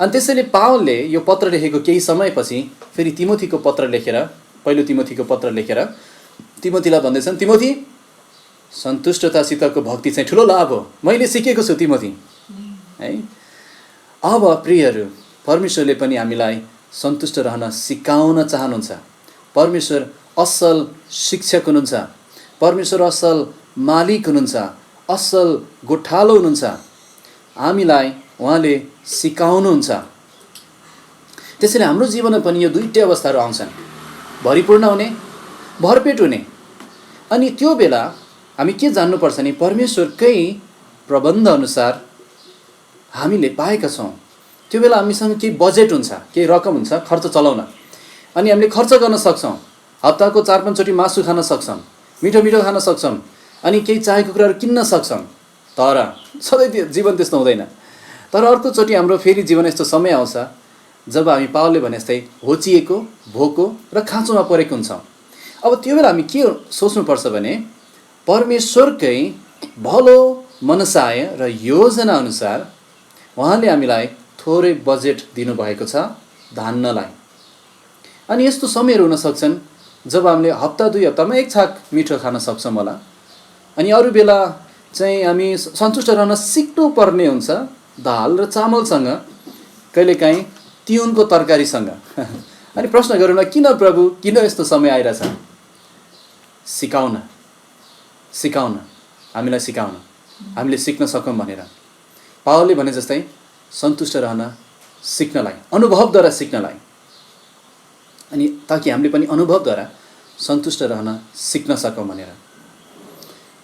Speaker 1: अनि त्यसैले पावलले यो पत्र लेखेको केही समयपछि फेरि तिमोथीको पत्र लेखेर, पहिलो तिमोथीको पत्र लेखेर तिमोथीलाई भन्दैछन्, तिमोथी सन्तुष्टतासितको भक्ति चाहिँ ठुलो लाभ हो, मैले सिकेको छु तिमोथी है। अब प्रियहरू, परमेश्वरले पनि हामीलाई सन्तुष्ट रहन सिकाउन चाहनुहुन्छ। परमेश्वर असल शिक्षक हुनुहुन्छ, परमेश्वर असल मालिक हुनुहुन्छ, असल गोठालो हुनुहुन्छ, हामीलाई उहाँले सिकाउनुहुन्छ। त्यसैले हाम्रो जीवनमा पनि यो दुईटै अवस्थाहरू आउँछन्, भरिपूर्ण हुने, भरपेट हुने। अनि त्यो बेला हामी के जान्नुपर्छ नि, परमेश्वरकै प्रबन्ध अनुसार हामीले पाएका छौँ। त्यो बेला हामीसँग केही बजेट हुन्छ, केही रकम हुन्छ खर्च चलाउन, अनि हामीले खर्च गर्न सक्छौँ। हप्ताको 4-5 चोटि मासु खान सक्छौँ, मिठो मिठो खान सक्छौँ, अनि केही चाहेको कुराहरू किन्न सक्छौँ। तर सधैँ जीवन त्यस्तो हुँदैन। तर अर्कोचोटि हाम्रो फेरि जीवन यस्तो समय आउँछ जब हामी पावलले भने जस्तै होचिएको, भोको र खाँचोमा परेको हुन्छौँ। अब त्यो बेला हामी के सोच्नुपर्छ भने, परमेश्वरकै भलो मनसाय र योजना अनुसार उहाँले हामीलाई थोरै बजेट दिनुभएको छ धान्नलाई। अनि यस्तो समयहरू हुन सक्छन् जब हामीले हप्ता 2 हप्तामा एक छाक मिठो खान सक्छौँ होला, अनि अरू बेला चाहिँ हामी सन्तुष्ट रहन सिक्नुपर्ने हुन्छ दाल र चामलसँग, कहिलेकाहीँ तिउनको तरकारीसँग। अनि प्रश्न गरौँला, किन प्रभु, किन यस्तो समय आइरहेछ? सिकाउन, हामीलाई सिकाउन, हामीले सिक्न सकौँ भनेर। पावलले भने जस्तै सन्तुष्ट रहन सिक्नलाई, अनुभवद्वारा सिक्नलाई, अनि ताकि हामीले पनि अनुभवद्वारा सन्तुष्ट रहन सिक्न सकौँ भनेर।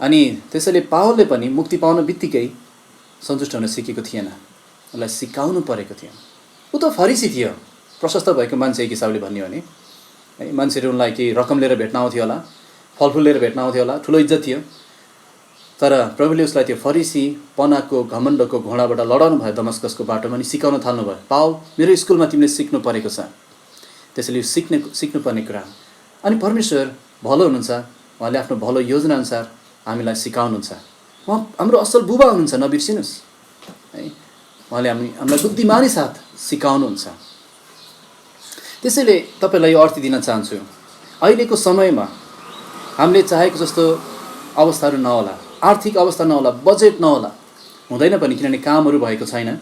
Speaker 1: अनि त्यसैले पावलले पनि मुक्ति पाउन बित्तिकै सन्तुष्ट हुन सिकेको थिएन, उसलाई सिकाउनु परेको थियो। ऊ त फरिसी थियो, प्रशस्त भएको मान्छे एक हिसाबले भन्यो भने है। मान्छेहरू उनलाई केही रकम लिएर भेट्न आउँथ्यो होला, फलफुल लिएर भेट्न आउँथ्यो होला, ठुलो इज्जत थियो। तर प्रभुले उसलाई त्यो फरिसी पनाको, घमण्डको घोडाबाट लडाउनु भयो दमस्कसको बाटोमा, अनि सिकाउन थाल्नुभयो। पावल, मेरो स्कुलमा तिमीले सिक्नु परेको छ। त्यसैले सिक्नुपर्ने कुरा। अनि परमेश्वर भलो हुनुहुन्छ, उहाँले आफ्नो भलो योजना अनुसार हामीलाई सिकाउनुहुन्छ। उहाँ हाम्रो असल बुबा हुनुहुन्छ, नबिर्सिनुहोस् है। उहाँले हामीलाई बुद्धिमानी साथ सिकाउनुहुन्छ। त्यसैले तपाईँलाई यो अर्थ दिन चाहन्छु, अहिलेको समयमा हामीले चाहेको जस्तो अवस्थाहरू नहोला, आर्थिक अवस्था नहोला, बजेट नहोला, हुँदैन पनि, किनभने कामहरू भएको छैन,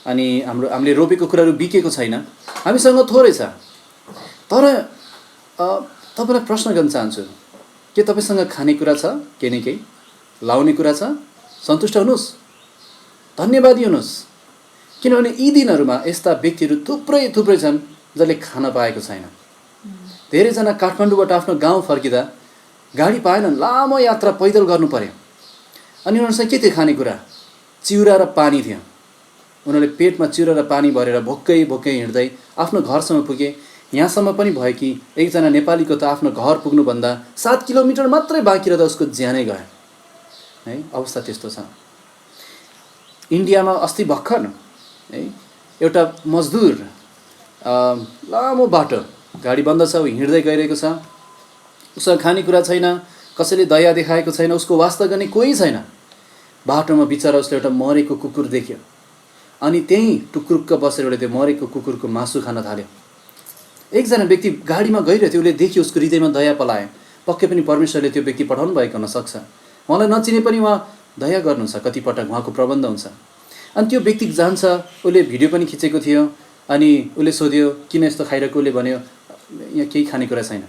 Speaker 1: अनि हामीले रोपेको कुराहरू बिकेको छैन, हामीसँग थोरै छ। तर तपाईँलाई प्रश्न गर्न चाहन्छु, के तपाईँसँग खानेकुरा छ? केही न केही लाउने कुरा छ? सन्तुष्ट हुनुहोस्, धन्यवादी हुनुहोस्। किनभने यी दिनहरूमा यस्ता व्यक्तिहरू थुप्रै छन् जसले खान पाएको छैन। धेरैजना काठमाडौँबाट आफ्नो गाउँ फर्किँदा गाडी पाएनन्, लामो यात्रा पैदल गर्नु पर्यो। अनि उनीहरूसँग के थियो खानेकुरा? चिउरा र पानी थियो। उनीहरूले पेटमा चिउरा र पानी भरेर भोकै हिँड्दै आफ्नो घरसम्म पुगे। यहाँसम्म पनि भयो कि एकजना नेपालीको त आफ्नो घर पुग्नुभन्दा 7 किलोमिटर मात्रै बाँकी रहँदा उसको ज्यानै गयो है। अवस्था त्यस्तो छ। इन्डियामा अस्ति भर्खर है एउटा मजदुर लामो बाटो, गाडी बन्द छ, ऊ हिँड्दै गइरहेको छ, उसँग खानेकुरा छैन, कसैले दया देखाएको छैन, उसको वास्ता गर्ने कोही छैन। बाटोमा बिचरा उसले एउटा मरेको कुकुर देख्यो, अनि त्यहीँ टुक्रुक्क बसेर उसले त्यो मरेको कुकुरको मासु खान थाल्यो। एकजना व्यक्ति गाडीमा गइरहेको थियो, उसले देख्यो, उसको हृदयमा दया पलायो। पक्कै पनि परमेश्वरले त्यो व्यक्ति पठाउनु भएको हुनसक्छ। उहाँलाई नचिने पनि उहाँ दया गर्नुहुन्छ, कतिपटक उहाँको प्रबन्ध हुन्छ। अनि त्यो व्यक्ति जान्छ, उसले भिडियो पनि खिचेको थियो, अनि उसले सोध्यो किन यस्तो खाइरहेको? उसले भन्यो यहाँ केही खानेकुरा छैन।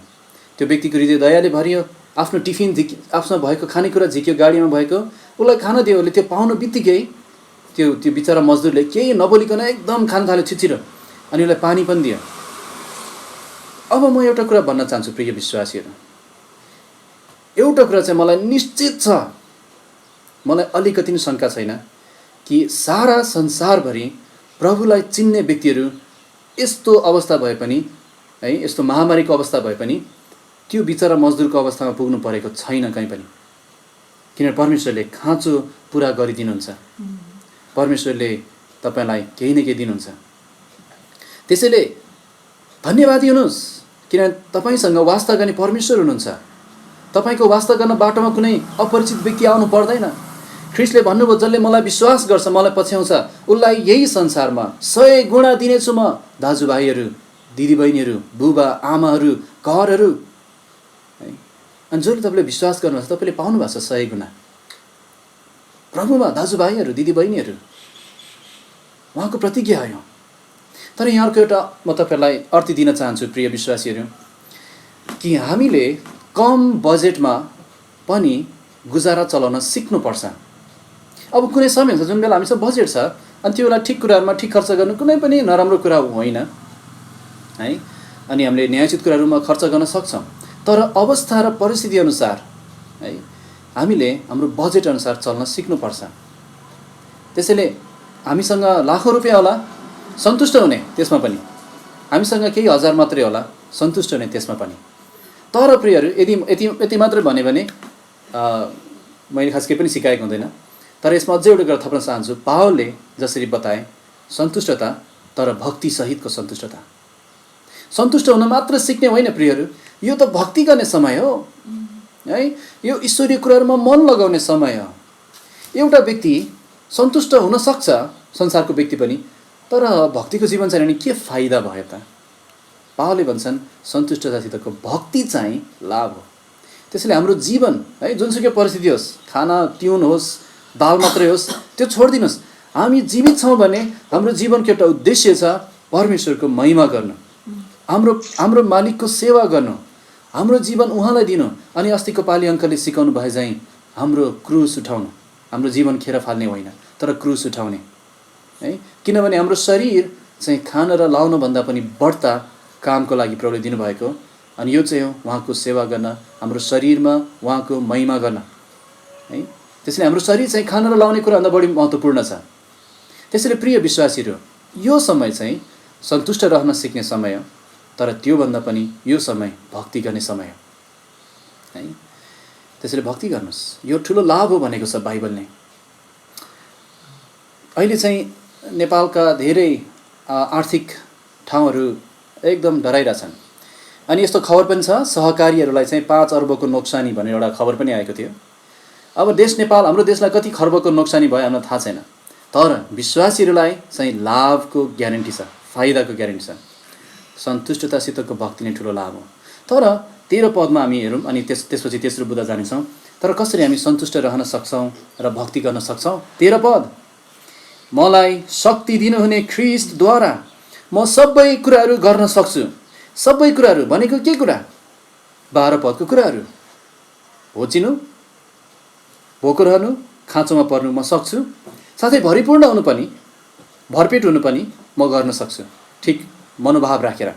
Speaker 1: त्यो व्यक्तिको हृदय दयाले भरियो, आफ्नो टिफिन आफ्नो भएको खानेकुरा झिक्यो, गाडीमा भएको उसलाई खान दियो। उसले त्यो पाउनु बित्तिकै त्यो बिचरा मजदुरले केही नबोलिकन एकदम खान थाल्यो छिचिरो, अनि उसलाई पानी पनि दियो। अब म एउटा कुरा भन्न चाहन्छु प्रिय विश्वासीहरू, एउटा कुरा चाहिँ मलाई निश्चित छ, मलाई अलिकति पनि शङ्का छैन कि सारा संसारभरि प्रभुलाई चिन्ने व्यक्तिहरू यस्तो अवस्था भए पनि है, यस्तो महामारीको अवस्था भए पनि त्यो बिचरा मजदुरको अवस्थामा पुग्नु परेको छैन कहीँ पनि। किनभने परमेश्वरले खाँचो पुरा गरिदिनुहुन्छ, परमेश्वरले तपाईँलाई केही न केही दिनुहुन्छ। त्यसैले धन्यवादी हुनुहोस्, किनभने तपाईँसँग वास्ता गर्ने परमेश्वर हुनुहुन्छ। तपाईँको वास्ता गर्न बाटोमा कुनै अपरिचित व्यक्ति आउनु पर्दैन। ख्रीष्टले भन्नुभयो, जसले मलाई विश्वास गर्छ, मलाई पछ्याउँछ, उसलाई यही संसारमा 100 गुणा दिनेछु म। दाजुभाइहरू, दिदीबहिनीहरू, बुबा आमाहरू, घरहरू है, अनि जसले तपाईँले विश्वास गर्नुहुन्छ तपाईँले पाउनु भएको छ 100 गुणा प्रभुमा। दाजुभाइहरू, दिदीबहिनीहरू, उहाँको प्रतिज्ञा हो। तर यहाँको एउटा म तपाईँहरूलाई अर्थ दिन चाहन्छु प्रिय विश्वासीहरू, कि हामीले कम बजेटमा पनि गुजारा चलाउन सिक्नुपर्छ। अब कुनै समय हुन्छ जुन बेला हामीसँग बजेट छ अनि त्यो बेला ठिक कुराहरूमा ठिक खर्च गर्नु कुनै पनि नराम्रो कुरा होइन है, अनि हामीले न्यायोचित कुराहरूमा खर्च गर्न सक्छौँ। तर अवस्था र परिस्थिति अनुसार है हामीले हाम्रो बजेट अनुसार चल्न सिक्नुपर्छ। त्यसैले हामीसँग लाखौँ रुपियाँ होला, सन्तुष्ट हुने त्यसमा पनि, हामीसँग केही हजार मात्रै होला, सन्तुष्ट हुने त्यसमा पनि। तर प्रियहरू, यति मात्रै भन्यो भने मैले खास केही पनि सिकाएको हुँदैन। तर यसमा अझै एउटा कुरा थप्न चाहन्छु। पावलले जसरी बताए, सन्तुष्टता तर भक्ति सहितको सन्तुष्टता। सन्तुष्ट हुन मात्र सिक्ने होइन प्रियहरू, यो त भक्ति गर्ने समय हो है, यो ईश्वरीय कुराहरूमा मन लगाउने समय हो। एउटा व्यक्ति सन्तुष्ट हुन सक्छ, संसारको व्यक्ति पनि, तर भक्तिको जीवन छैन भने के फाइदा भयो त? पावलले भन्छन् सन्तुष्टतासितको भक्ति चाहिँ लाभ हो। त्यसैले हाम्रो जीवन है, जुनसुकै परिस्थिति होस्, खाना तिउन होस्, दाल मात्रै होस्, त्यो छोडिदिनुहोस्। हामी जीवित छौँ भने हाम्रो जीवनको एउटा उद्देश्य छ परमेश्वरको महिमा गर्नु, हाम्रो मालिकको सेवा गर्नु, हाम्रो जीवन उहाँलाई दिनु। अनि अस्तिको पालि अङ्कलले सिकाउनु भए चाहिँ हाम्रो क्रुस उठाउनु, हाम्रो जीवन खेर फाल्ने होइन तर क्रुस उठाउने है। किनभने हाम्रो शरीर चाहिँ खान र लाउनभन्दा पनि बढ्ता कामको लागि प्रभुले दिनुभएको, अनि यो चाहिँ हो उहाँको सेवा गर्न, हाम्रो शरीरमा उहाँको महिमा गर्न है। त्यसैले हाम्रो शरीर चाहिँ खान र लाउने कुराभन्दा बढी महत्त्वपूर्ण छ। त्यसैले प्रिय विश्वासीहरू, यो समय चाहिँ सन्तुष्ट रहन सिक्ने समय हो, तर त्योभन्दा पनि यो समय भक्ति गर्ने समय हो है। त्यसैले भक्ति गर्नुहोस्, यो ठुलो लाभ हो भनेको छ बाइबलले। अहिले चाहिँ नेपालका धेरै आर्थिक ठाउँहरू एकदम डराइरहेछन्। अनि यस्तो खबर पनि छ, सहकारीहरूलाई चाहिँ 5 अर्बको नोक्सानी भनेर एउटा खबर पनि आएको थियो। अब देश नेपाल, हाम्रो देशलाई कति खर्बको नोक्सानी भयो हामीलाई थाहा छैन, तर विश्वासीहरूलाई चाहिँ लाभको ग्यारेन्टी छ, फाइदाको ग्यारेन्टी छ। सन्तुष्टतासितको भक्ति नै ठुलो लाभ हो। तर 13 पदमा हामी हेरौँ, अनि त्यसपछि तेस्रो बुँदा जानेछौँ। तर कसरी हामी सन्तुष्ट रहन सक्छौँ र भक्ति गर्न सक्छौँ? 13 पद, मलाई शक्ति दिनुहुने ख्रीष्टद्वारा म सबै कुराहरू गर्न सक्छु। सबै कुराहरू भनेको के कुरा? 12 पदको कुराहरू। होचिनु, भोको रहनु, खाँचोमा पर्नु म सक्छु, साथै भरिपूर्ण हुनु पनि, भरपेट हुनु पनि म गर्न सक्छु, ठिक मनोभाव राखेर।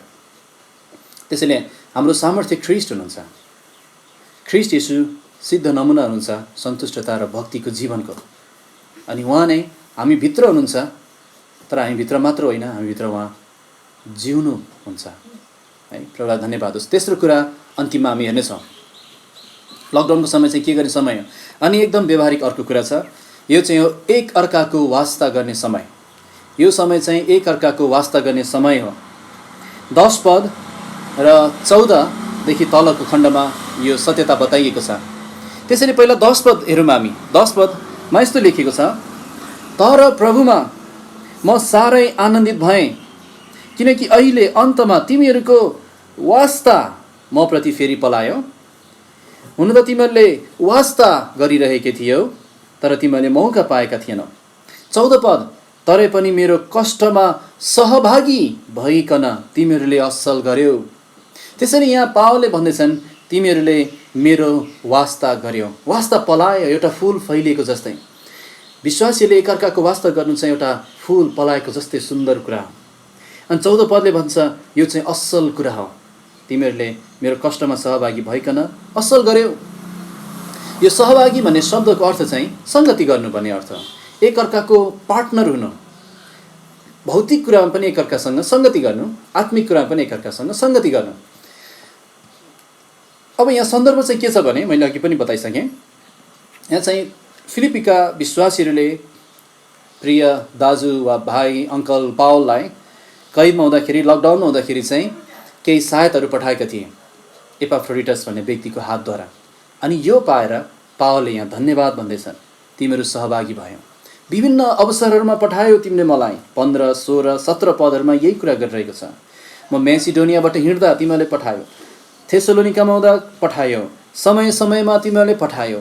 Speaker 1: त्यसैले हाम्रो सामर्थ्य ख्रीष्ट हुनुहुन्छ। ख्रीष्ट येशू सिद्ध नमुना हुनुहुन्छ सन्तुष्टता र भक्तिको जीवनको। अनि उहाँ नै हामी भित्र हुनुहुन्छ, तर हामी भित्र मात्र होइन, हामी भित्र उहाँ जिउनु हुन्छ है। प्रभुलाई धन्यवाद होस्। तेस्रो कुरा अन्तिममा हामी हेर्नेछौँ, लकडाउनको समय चाहिँ के गर्ने समय हो। अनि एकदम व्यवहारिक अर्को कुरा छ, यो चाहिँ हो एक अर्काको वास्ता गर्ने समय। यो समय चाहिँ एक अर्काको वास्ता गर्ने समय हो। 10 पद र 14देखि तलको खण्डमा यो सत्यता बताइएको छ। त्यसैले पहिला 10 पद हेरौँ हामी। 10 पदमा यस्तो लेखेको छ, तर प्रभुमा म साह्रै आनन्दित भएँ, किनकि अहिले अन्तमा तिमीहरूको वास्ता म प्रति फेरि पलायो। हुन त तिमीहरूले वास्ता गरिरहेका थियौ, तर तिमीहरूले मौका पाएका थिएनौ। 14 पद, तरै पनि मेरो कष्टमा सहभागी भइकन तिमीहरूले असल गर्यौ। त्यसैले यहाँ पावलले भन्दैछन्, तिमीहरूले मेरो वास्ता गर्यौ। वास्ता पलायो, एउटा फुल फैलिएको जस्तै। विश्वासीले एकअर्काको वास्ता गर्नु चाहिँ एउटा फुल पलाएको जस्तै सुन्दर कुरा हो। अनि 14 पदले भन्छ, यो चाहिँ असल कुरा हो, तिमीहरूले मेरो कष्टमा सहभागी भइकन असल गर्यौ। यो सहभागी भन्ने शब्दको अर्थ चाहिँ सङ्गति गर्नुपर्ने अर्थ हो, एकअर्काको पार्टनर हुनु, भौतिक कुरामा पनि एकअर्कासँग सङ्गति गर्नु, आत्मिक कुरामा पनि एकअर्कासँग सङ्गति गर्नु। अब यहाँ सन्दर्भ चाहिँ के छ भने मैले अघि पनि बताइसकेँ, यहाँ चाहिँ फिलिपीका विश्वासीहरूले प्रिय दाजु वा भाइ अङ्कल पावललाई कैदमा हुँदाखेरि, लकडाउनमा हुँदाखेरि चाहिँ केही सहायताहरू पठाएका थिए एपाफ्रोडिटस भन्ने व्यक्तिको हातद्वारा। अनि यो पाएर पावलले यहाँ धन्यवाद भन्दैछन्, तिमीहरू सहभागी भयो, विभिन्न अवसरहरूमा पठायो तिमीले मलाई। 15, 16, 17 पदहरूमा यही कुरा गरिरहेको छ। म मेसिडोनियाबाट हिँड्दा तिमीहरूले पठायो, थेसलोनिकामा हुँदा पठायो, समय समयमा तिमीहरूले पठायो,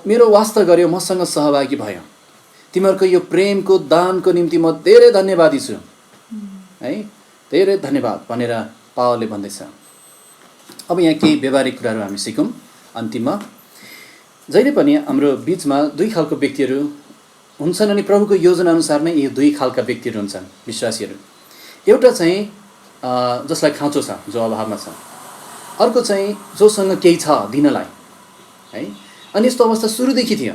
Speaker 1: मेरो वास्ता गर्यो, मसँग सहभागी भयो, तिमीहरूको यो प्रेमको दानको निम्ति म धेरै धन्यवादी छु है, धेरै धन्यवाद भनेर पावलले भन्दैछ। अब यहाँ केही व्यवहारिक कुराहरू हामी सिकौँ। अन्तिममा जहिले पनि हाम्रो बिचमा दुई खालको व्यक्तिहरू हुन्छन् अनि प्रभुको योजना अनुसार नै यी दुई खालका व्यक्तिहरू हुन्छन् विश्वासीहरू। एउटा चाहिँ जसलाई खाँचो छ, जो अभावमा छ, अर्को चाहिँ जोसँग केही छ दिनलाई है। अनि यस्तो अवस्था सुरुदेखि थियो,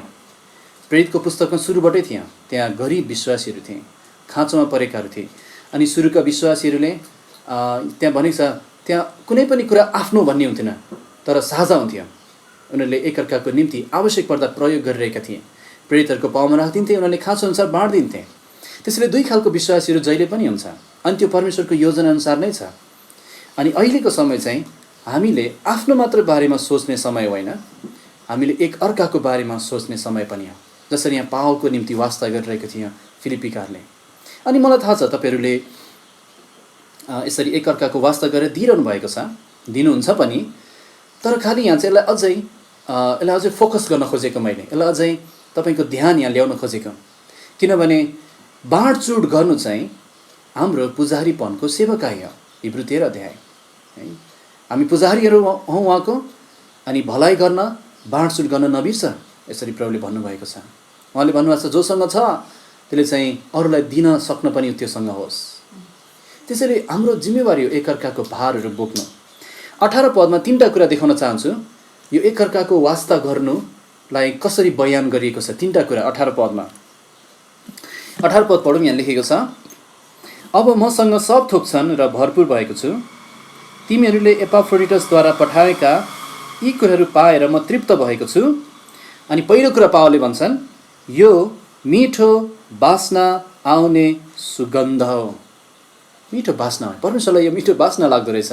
Speaker 1: प्रेरितको पुस्तकमा सुरुबाटै थियो। त्यहाँ गरिब विश्वासीहरू थिए, खाँचोमा परेकाहरू थिए। अनि सुरुका विश्वासीहरूले त्यहाँ भनेको छ, त्यहाँ कुनै पनि कुरा आफ्नो भन्ने हुन्थेन, तर साझा हुन्थ्यो। उनीहरूले एकअर्काको निम्ति आवश्यक पर्दा प्रयोग गरिरहेका थिए। प्रेरितहरूको पाउमा राखिदिन्थे, उनीहरूले खाँचो अनुसार बाँडिदिन्थे। त्यसैले दुई खालको विश्वासीहरू जहिले पनि हुन्छ, अनि त्यो परमेश्वरको योजना अनुसार नै छ। अनि अहिलेको समय चाहिँ हामीले आफ्नो मात्र बारेमा सोच्ने समय होइन, हामीले एक अर्काको बारेमा सोच्ने समय पनि हो। जसरी यहाँ पावलको निम्ति वास्ता गरिरहेको थियो फिलिपीकाहरूले। अनि मलाई थाहा छ तपाईँहरूले यसरी एकअर्काको वास्ता गरेर दिइरहनु भएको छ, दिनुहुन्छ पनि। तर खालि यहाँ चाहिँ यसलाई अझै फोकस गर्न खोजेको मैले, यसलाई अझै तपाईँको ध्यान यहाँ ल्याउन खोजेको। किनभने बाँडचुँड गर्नु चाहिँ हाम्रो पुजारीपनको सेवकाई हो। हिब्रू 13 अध्याय है, हामी पुजारीहरू हौँ उहाँको, अनि भलाइ गर्न बाँडचुँड गर्न नबिर्स, यसरी प्रभुले भन्नुभएको छ। उहाँले भन्नुभएको छ, जोसँग छ त्यसले चाहिँ अरूलाई दिन सक्न पनि त्योसँग होस्। त्यसैले हाम्रो जिम्मेवारी हो एकअर्काको भारहरू बोक्नु। 18 पदमा 3टा कुरा देखाउन चाहन्छु, यो एकअर्काको वास्ता गर्नुलाई कसरी बयान गरिएको छ। 3टा कुरा 18 पदमा। 18 पद पढौँ। यहाँ लेखेको छ, अब मसँग सब थोक छन् र भरपुर भएको छु। तिमीहरूले एपाफ्रोडिटसद्वारा पठाएका यी कुराहरू पाएर म तृप्त भएको छु। अनि पहिलो कुरा पावलले भन्छन्, यो मिठो बास्ना आउने सुगन्ध हो। मिठो बास्ना हो, परमेश्वरलाई यो मिठो बास्ना लाग्दो रहेछ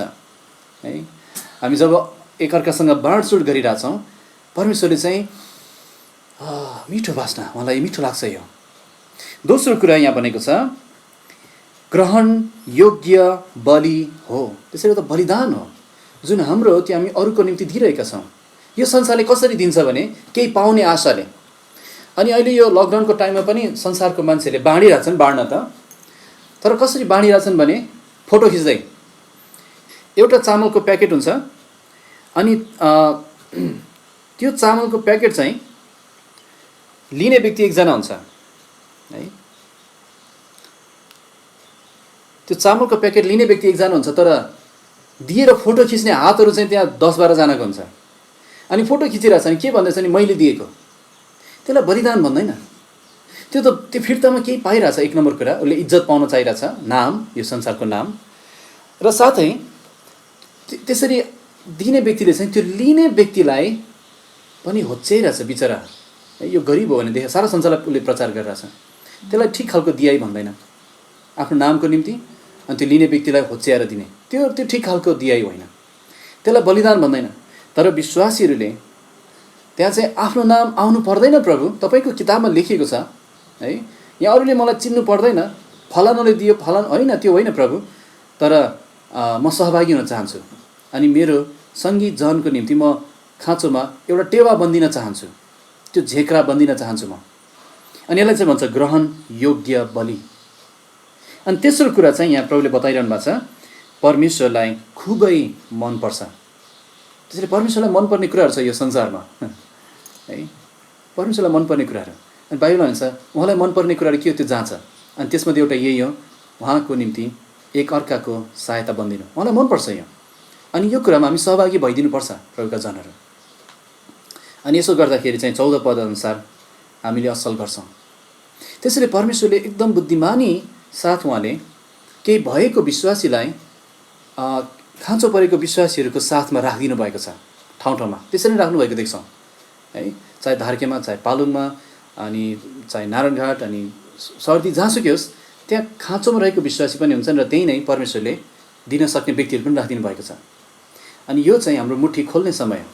Speaker 1: है। हामी जब एकअर्कासँग बाँडचुँड गरिरहेछौँ, परमेश्वरले चाहिँ मिठो बास्ना, मलाई मिठो लाग्छ यो। दोस्रो कुरा यहाँ भनेको छ, ग्रहण योग्य बलि हो। त्यसैले त बलिदान हो जुन हाम्रो हो, त्यो हामी अरूको निम्ति दिइरहेका छौँ। यो संसारले कसरी दिन्छ भने केही पाउने आशाले। अनि अहिले यो लकडाउनको टाइममा पनि संसारको मान्छेले बाँडिरहेछन्, बाँड्न त, तर कसरी बाँडिरहेछन् भने फोटो खिच्दै। एउटा चामलको प्याकेट हुन्छ, अनि त्यो चामलको प्याकेट चाहिँ लिने व्यक्ति एकजना हुन्छ है। त्यो चामलको प्याकेट लिने व्यक्ति एकजना हुन्छ, तर दिएर फोटो खिच्ने हातहरू चाहिँ त्यहाँ 10-12 जनाको हुन्छ। अनि फोटो खिचिरहेछ नि के भन्दैछ नि, मैले दिएको। त्यसलाई बलिदान भन्दैन। त्यो फिर्तामा केही पाइरहेछ। एक नम्बर कुरा, उसले इज्जत पाउन चाहिरहेछ, नाम, यो संसारको नाम। र साथै त्यसरी दिने व्यक्तिले चाहिँ त्यो लिने व्यक्तिलाई पनि होच्याइरहेछ बिचरा। यो गरिब हो भने देख, सारा संसारलाई उसले प्रचार गरिरहेछ। त्यसलाई ठिक खालको दियाइ भन्दैन, आफ्नो नामको निम्ति। अनि त्यो लिने व्यक्तिलाई होच्याएर दिने, त्यो ठिक खालको दियाइ होइन, त्यसलाई बलिदान भन्दैन। तर विश्वासीहरूले त्यहाँ चाहिँ आफ्नो नाम आउनु पर्दैन। प्रभु तपाईँको किताबमा लेखिएको छ है, यहाँ अरूले मलाई चिन्नु पर्दैन, फलानाले दियो फलाना होइन, त्यो होइन प्रभु। तर म सहभागी हुन चाहन्छु, अनि मेरो सङ्गी जनको निम्ति म खाँचोमा एउटा टेवा बन्दिन चाहन्छु, त्यो झेक्रा बन्दिन चाहन्छु म। अनि यसलाई चाहिँ भन्छ ग्रहण योग्य बलि। अनि तेस्रो कुरा चाहिँ यहाँ प्रभुले बताइरहनु भएको छ, परमेश्वरलाई खुबै मनपर्छ। त्यसैले परमेश्वरलाई मनपर्ने कुराहरू छ यो संसारमा है, परमेश्वरलाई मनपर्ने कुराहरू। अनि बाइबलमा भन्छ उहाँलाई मनपर्ने कुराहरू के हो त्यो जाँच। अनि त्यसमध्ये एउटा यही हो, उहाँको निम्ति एक अर्काको सहायता बनिदिनु, उहाँलाई मनपर्छ यो। अनि यो कुरामा हामी सहभागी भइदिनुपर्छ प्रभुका जनहरू। अनि यसो गर्दाखेरि चाहिँ 14 पद अनुसार हामीले असल गर्छौँ। त्यसैले परमेश्वरले एकदम बुद्धिमानी साथ उहाँले केही भएको विश्वासीलाई खाँचो परेको विश्वासीहरूको साथमा राखिदिनु भएको छ, ठाउँ ठाउँमा त्यसरी नै राख्नुभएको देख्छौँ है। चाहे धार्केमा, चाहे पालुङमा, अनि चाहे नारायणघाट, अनि सर्दी, जहाँसुकै होस् त्यहाँ खाँचोमा रहेको विश्वासी पनि हुन्छन् र त्यही नै परमेश्वरले दिन सक्ने व्यक्तिहरू पनि राखिदिनु भएको छ। अनि यो चाहिँ हाम्रो मुट्ठी खोल्ने समय है।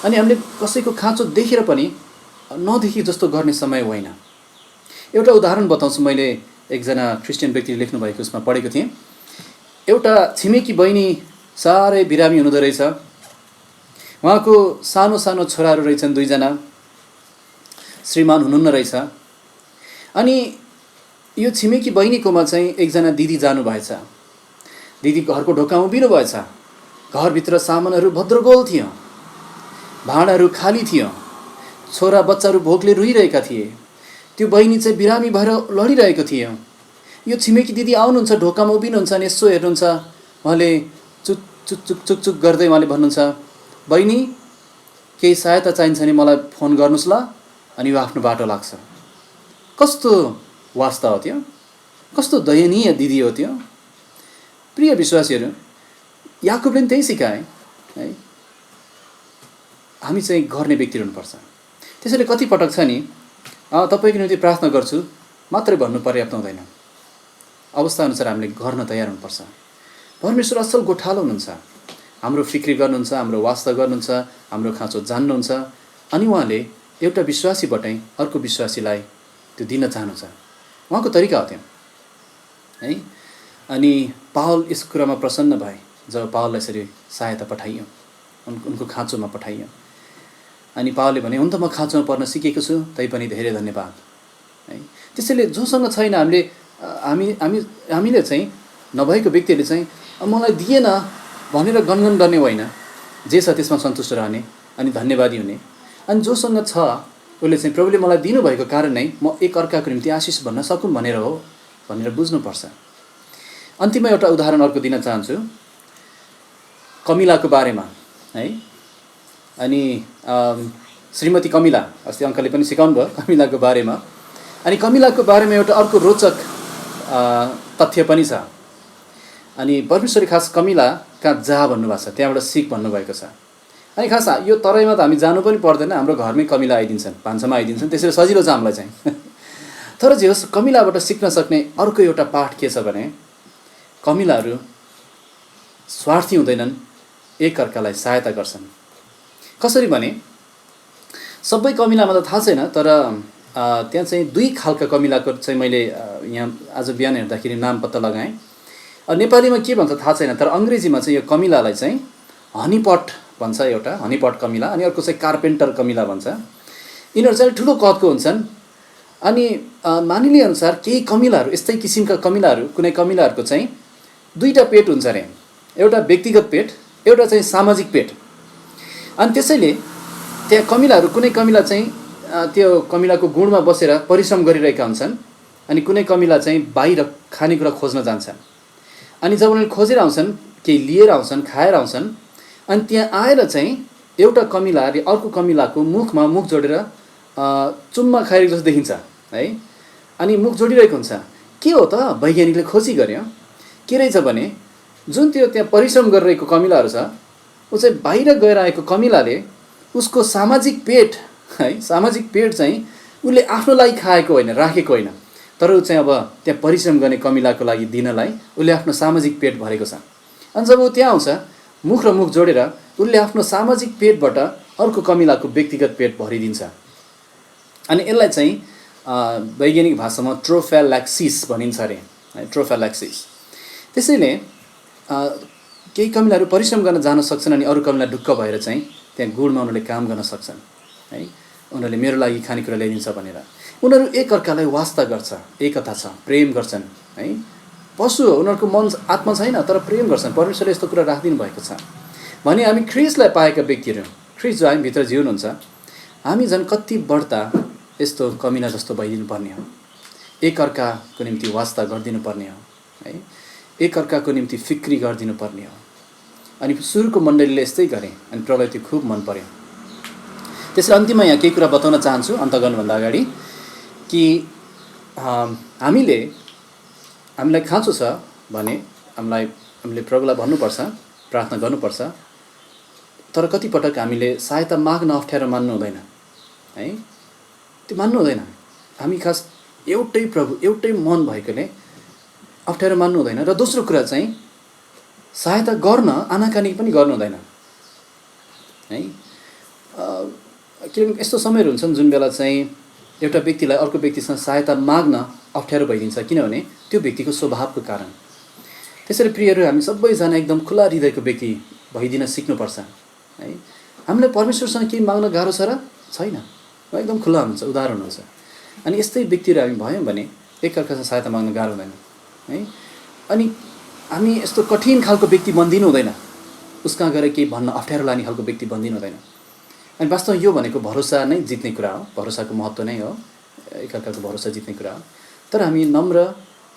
Speaker 1: अनि हामीले कसैको खाँचो देखेर पनि नदेखि जस्तो गर्ने समय होइन। एउटा उदाहरण बताउँछु। मैले एकजना क्रिस्चियन व्यक्तिले लेख्नुभएको उसमा पढेको थिएँ। एउटा छिमेकी बहिनी साह्रै बिरामी हुनुहुँदो रहेछ। उहाँको सानो सानो छोराहरू रहेछन्, 2 जना, श्रीमान हुनुहुन्न रहेछ। अनि यो छिमेकी बहिनीकोमा चाहिँ एकजना दिदी जानुभएछ। दिदी घरको ढोकामा उभिनु भएछ। घरभित्र सामानहरू भद्रगोल थियो, भाँडाहरू खाली थियो, छोरा बच्चाहरू भोकले रुइरहेका थिए। त्यो बहिनी चाहिँ बिरामी भएर लडिरहेको थियो। यो छिमेकी दिदी आउनुहुन्छ, ढोकामा उभिनुहुन्छ, अनि यसो हेर्नुहुन्छ। उहाँले चुक चुक चुक चुक चुक गर्दै उहाँले भन्नुहुन्छ, बहिनी केही सहायता चाहिन्छ भने मलाई फोन गर्नुहोस् ल। अनि यो आफ्नो बाटो लाग्छ। कस्तो वास्ता हो त्यो, कस्तो दयनीय दिदी हो त्यो। प्रिय विश्वासीहरू, याकुबले पनि त्यही सिकाए है। हामी चाहिँ गर्ने व्यक्ति हुनुपर्छ। त्यसैले कति पटक छ नि तपाईँको निम्ति प्रार्थना गर्छु मात्रै भन्नु पर्याप्त हुँदैन। अवस्था अनुसार हामीले गर्न तयार हुनुपर्छ। परमेश्वर असल गोठालो हुनुहुन्छ, हाम्रो फिक्री गर्नुहुन्छ, हाम्रो वास्ता गर्नुहुन्छ, हाम्रो खाँचो जान्नुहुन्छ। अनि उहाँले एउटा विश्वासीबाटै अर्को विश्वासीलाई त्यो दिन चाहनुहुन्छ। उहाँको तरिका हो त्यो है। अनि पावल यस कुरामा प्रसन्न भए जब पावललाई यसरी सहायता पठाइयो, उनको खाँचोमा पठाइयो। अनि पावलले भने, हुन त म खाँचोमा पर्न सिकेको छु, तैपनि धेरै धन्यवाद है। त्यसैले जोसँग छैन हामीले चाहिँ नभएको व्यक्तिहरूले चाहिँ मलाई दिएन भनेर गनगन गर्ने होइन। जे छ त्यसमा सन्तुष्ट रहने अनि धन्यवादी हुने। अनि जोसँग छ उसले चाहिँ प्रभुले मलाई दिनुभएको कारण नै म एक अर्काको निम्ति आशिष भन्न सकौँ भनेर हो भनेर बुझ्नुपर्छ। अन्तिममा एउटा उदाहरण अर्को दिन चाहन्छु कमिलाको बारेमा है। अनि श्रीमती कमिला, अस्ति अङ्कलले पनि सिकाउनु भयो कमिलाको बारेमा। अनि कमिलाको बारेमा एउटा अर्को रोचक तथ्य पनि छ। अनि परमेश्वरले खास कमिला कहाँ जा भन्नुभएको छ, त्यहाँबाट सिक भन्नुभएको छ। अनि खास यो तराईमा त हामी जानु पनि पर्दैन, हाम्रो घरमै कमिला आइदिन्छन्, भान्सामा आइदिन्छन्, त्यसरी सजिलो छ हामीलाई चाहिँ। तर जे होस्, कमिलाबाट सिक्न सक्ने अर्को एउटा पाठ के छ भने कमिलाहरू स्वार्थी हुँदैनन्, एकअर्कालाई सहायता गर्छन्। कसरी भने सबै कमिलामा त थाहा छैन, तर त्यहाँ चाहिँ 2 खालका कमिलाको चाहिँ मैले यहाँ आज बिहान हेर्दाखेरि नाम पत्ता लगाएँ। नेपालीमा के भन्छ थाहा छैन, तर अङ्ग्रेजीमा चाहिँ यो कमिलालाई चाहिँ हनीपट भन्छ, एउटा हनीपट कमिला, अनि अर्को चाहिँ कार्पेन्टर कमिला भन्छ। यिनीहरू चाहिँ ठुलो कदको हुन्छन्। अनि मानिलिए अनुसार केही कमिलाहरू, यस्तै किसिमका कमिलाहरू, कुनै कमिलाहरूको चाहिँ 2टा पेट हुन्छ अरे, एउटा व्यक्तिगत पेट, एउटा चाहिँ सामाजिक पेट। अनि त्यसैले त्यहाँ कमिलाहरू, कुनै कमिला चाहिँ त्यो कमिलाको गुणमा बसेर परिश्रम गरिरहेका हुन्छन्, अनि कुनै कमिला चाहिँ बाहिर खानेकुरा खोज्न जान्छन्। अनि जब उनीहरूले खोजेर आउँछन्, केही लिएर आउँछन्, खाएर आउँछन्, अनि त्यहाँ आएर चाहिँ एउटा कमिलाले अर्को कमिलाको मुखमा मुख जोडेर चुम्मा खाइरहेको जस्तो देखिन्छ है। अनि मुख जोडिरहेको हुन्छ। के हो त वैज्ञानिकले खोजी गर्यो, के रहेछ भने जुन त्यो त्यहाँ परिश्रम गरिरहेको कमिलाहरू छ, ऊ चाहिँ बाहिर गएर आएको कमिलाले उसको सामाजिक पेट है, सामाजिक पेट चाहिँ उसले आफ्नो लागि खाएको होइन, राखेको होइन, तर ऊ चाहिँ अब त्यहाँ परिश्रम गर्ने कमिलाको लागि दिनलाई उसले आफ्नो सामाजिक पेट भरेको छ। अनि जब ऊ त्यहाँ आउँछ, मुख र मुख जोडेर उसले आफ्नो सामाजिक पेटबाट अर्को कमिलाको व्यक्तिगत पेट भरिदिन्छ। अनि यसलाई चाहिँ वैज्ञानिक भाषामा ट्रोफेल्याक्सिस भनिन्छ अरे है, ट्रोफेल्याक्सिस। त्यसैले केही कमिलाहरू परिश्रम गर्न जान सक्छन्, अनि अरू कमिला ढुक्क भएर चाहिँ त्यहाँ गुणमा उनीहरूले काम गर्न सक्छन् है। उनीहरूले मेरो लागि खानेकुरा ल्याइदिन्छ भनेर उनीहरू एकअर्कालाई वास्ता गर्छ, एकता छ, प्रेम गर्छन् है। पशु हो, उनीहरूको मन आत्मा छैन, तर प्रेम गर्छन्। परमेश्वरले यस्तो कुरा राखिदिनु भएको छ भने हामी ख्रिस्टलाई पाएका व्यक्तिहरू, ख्रिस्ट जो हामी भित्र जिउनुहुन्छ, हामी झन् कति बढ्ता यस्तो कमिला जस्तो भइदिनु पर्ने हो। एकअर्काको निम्ति वास्ता गरिदिनु पर्ने हो है, एकअर्काको निम्ति फिक्री गरिदिनु पर्ने हो। अनि सुरुको मण्डलीले यस्तै गरे, अनि प्रभुलाई त्यो खुब मन पर्यो त्यसरी अन्तिममा यहाँ केही कुरा बताउन चाहन्छु अन्त गर्नुभन्दा अगाडि कि हामीलाई खाँचो छ भने हामीले प्रभुलाई भन्नुपर्छ, प्रार्थना गर्नुपर्छ। तर कतिपटक हामीले सहायता माग्न अप्ठ्यारो मान्नु हुँदैन है, त्यो मान्नु हुँदैन। हामी खास एउटै प्रभु एउटै मन भएकोले अप्ठ्यारो मान्नु हुँदैन। र दोस्रो कुरा चाहिँ सहायता गर्न आनाकानी पनि गर्नु हुँदैन है। किनभने यस्तो समयहरू हुन्छन् जुन बेला चाहिँ एउटा व्यक्तिलाई अर्को व्यक्तिसँग सहायता माग्न अप्ठ्यारो भइदिन्छ, किनभने त्यो व्यक्तिको स्वभावको कारण। त्यसरी प्रियहरू, हामी सबैजना एकदम खुला हृदयको व्यक्ति भइदिन सिक्नुपर्छ है। हामीलाई परमेश्वरसँग केही माग्न गाह्रो छ र छैन, एकदम खुला हुन्छ, उदार हुनुहुन्छ। अनि यस्तै व्यक्तिहरू हामी भयौँ भने एकअर्कासँग सहायता माग्न गाह्रो हुँदैन है। अनि हामी यस्तो कठिन खालको व्यक्ति बन्दिनु हुँदैन, उसका गएर केही भन्न अप्ठ्यारो लाग्ने खालको व्यक्ति बन्दिनु हुँदैन। अनि वास्तवमा यो भनेको भरोसा नै जित्ने कुरा हो, भरोसाको महत्त्व नै हो, एकअर्काको भरोसा जित्ने कुरा हो। तर हामी नम्र,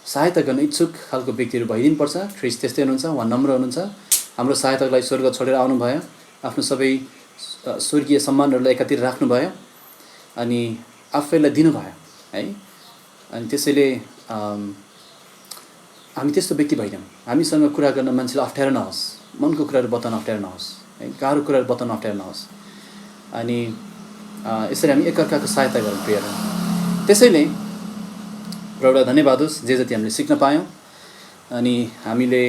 Speaker 1: सहायता गर्न इच्छुक खालको व्यक्तिहरू भइदिनुपर्छ। ख्रिस्ट त्यस्तै हुनुहुन्छ, उहाँ नम्र हुनुहुन्छ। हाम्रो सहायताको लागि स्वर्ग छोडेर आउनुभयो, आफ्नो सबै स्वर्गीय सम्मानहरूलाई एकातिर राख्नुभयो अनि आफैलाई दिनुभयो है। अनि त्यसैले हामी त्यस्तो व्यक्ति भएनौँ। हामीसँग कुरा गर्न मान्छेलाई अप्ठ्यारो नहोस्, मनको कुराहरू बताउन अप्ठ्यारो नहोस् है, गाह्रो कुराहरू बताउन अप्ठ्यारो नहोस्। अनि यसरी हामी एकअर्काको सहायता गरौँ प्रियहरू। त्यसैले प्रभुलाई धन्यवाद होस् जे जति हामीले सिक्न पायौँ। अनि हामीले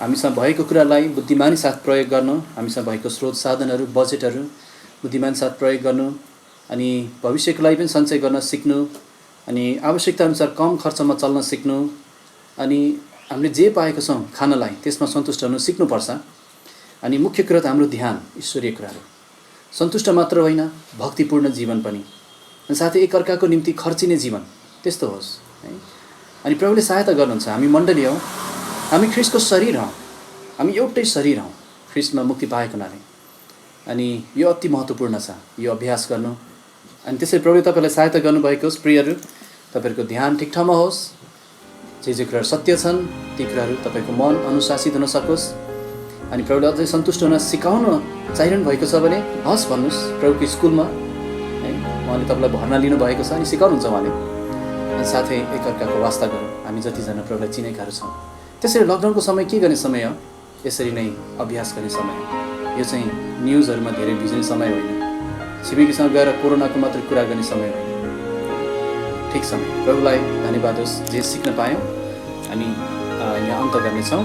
Speaker 1: हामीसँग भएको कुरालाई बुद्धिमानी साथ प्रयोग गर्नु, हामीसँग भएको स्रोत साधनहरू, बजेटहरू बुद्धिमानी साथ प्रयोग गर्नु, अनि भविष्यको लागि पनि सञ्चय गर्न सिक्नु, अनि आवश्यकताअनुसार कम खर्चमा चल्न सिक्नु, अनि हामीले जे पाएको छौँ खानलाई त्यसमा सन्तुष्ट हुनु सिक्नुपर्छ। अनि मुख्य कुरा त हाम्रो ध्यान ईश्वरीय कुराहरू, सन्तुष्ट मात्र होइन, भक्तिपूर्ण जीवन पनि, अनि साथै एकअर्काको निम्ति खर्चिने जीवन त्यस्तो होस् है। अनि प्रभुले सहायता गर्नुहुन्छ। हामी मण्डली हौँ, हामी ख्रिस्टको शरीर हौँ, हामी एउटै शरीर हौँ ख्रिस्टमा मुक्ति पाएको हुनाले। अनि यो अति महत्त्वपूर्ण छ यो अभ्यास गर्नु। अनि त्यसै प्रभुले तपाईँलाई सहायता गर्नुभएको होस्। प्रियहरू, तपाईँहरूको ध्यान ठिक ठाउँमा होस्, जे कुराहरू सत्य छन् ती कुराहरू तपाईँको मन अनुशासित हुन सकोस्। अनि प्रभुले अझै सन्तुष्ट हुन सिकाउन चाहिरहनु भएको छ भने हस् भन्नुहोस्, प्रभुको स्कुलमा है उहाँले तपाईँलाई भर्ना लिनुभएको छ अनि सिकाउनुहुन्छ उहाँले। अनि साथै एकअर्काको वास्ता गरौँ, हामी जतिजना प्रभुलाई चिनेकाहरू छौँ। त्यसरी लकडाउनको समय के गर्ने समय हो, यसरी नै अभ्यास गर्ने समय हो। यो चाहिँ न्युजहरूमा धेरै भिज्ने समय होइन, छिमेकीसँग गएर कोरोनाको मात्र कुरा गर्ने समय होइन, ठिक समय। प्रभुलाई धन्यवाद होस् जे सिक्न पायौँ। अनि यहाँ अन्त गर्नेछौँ।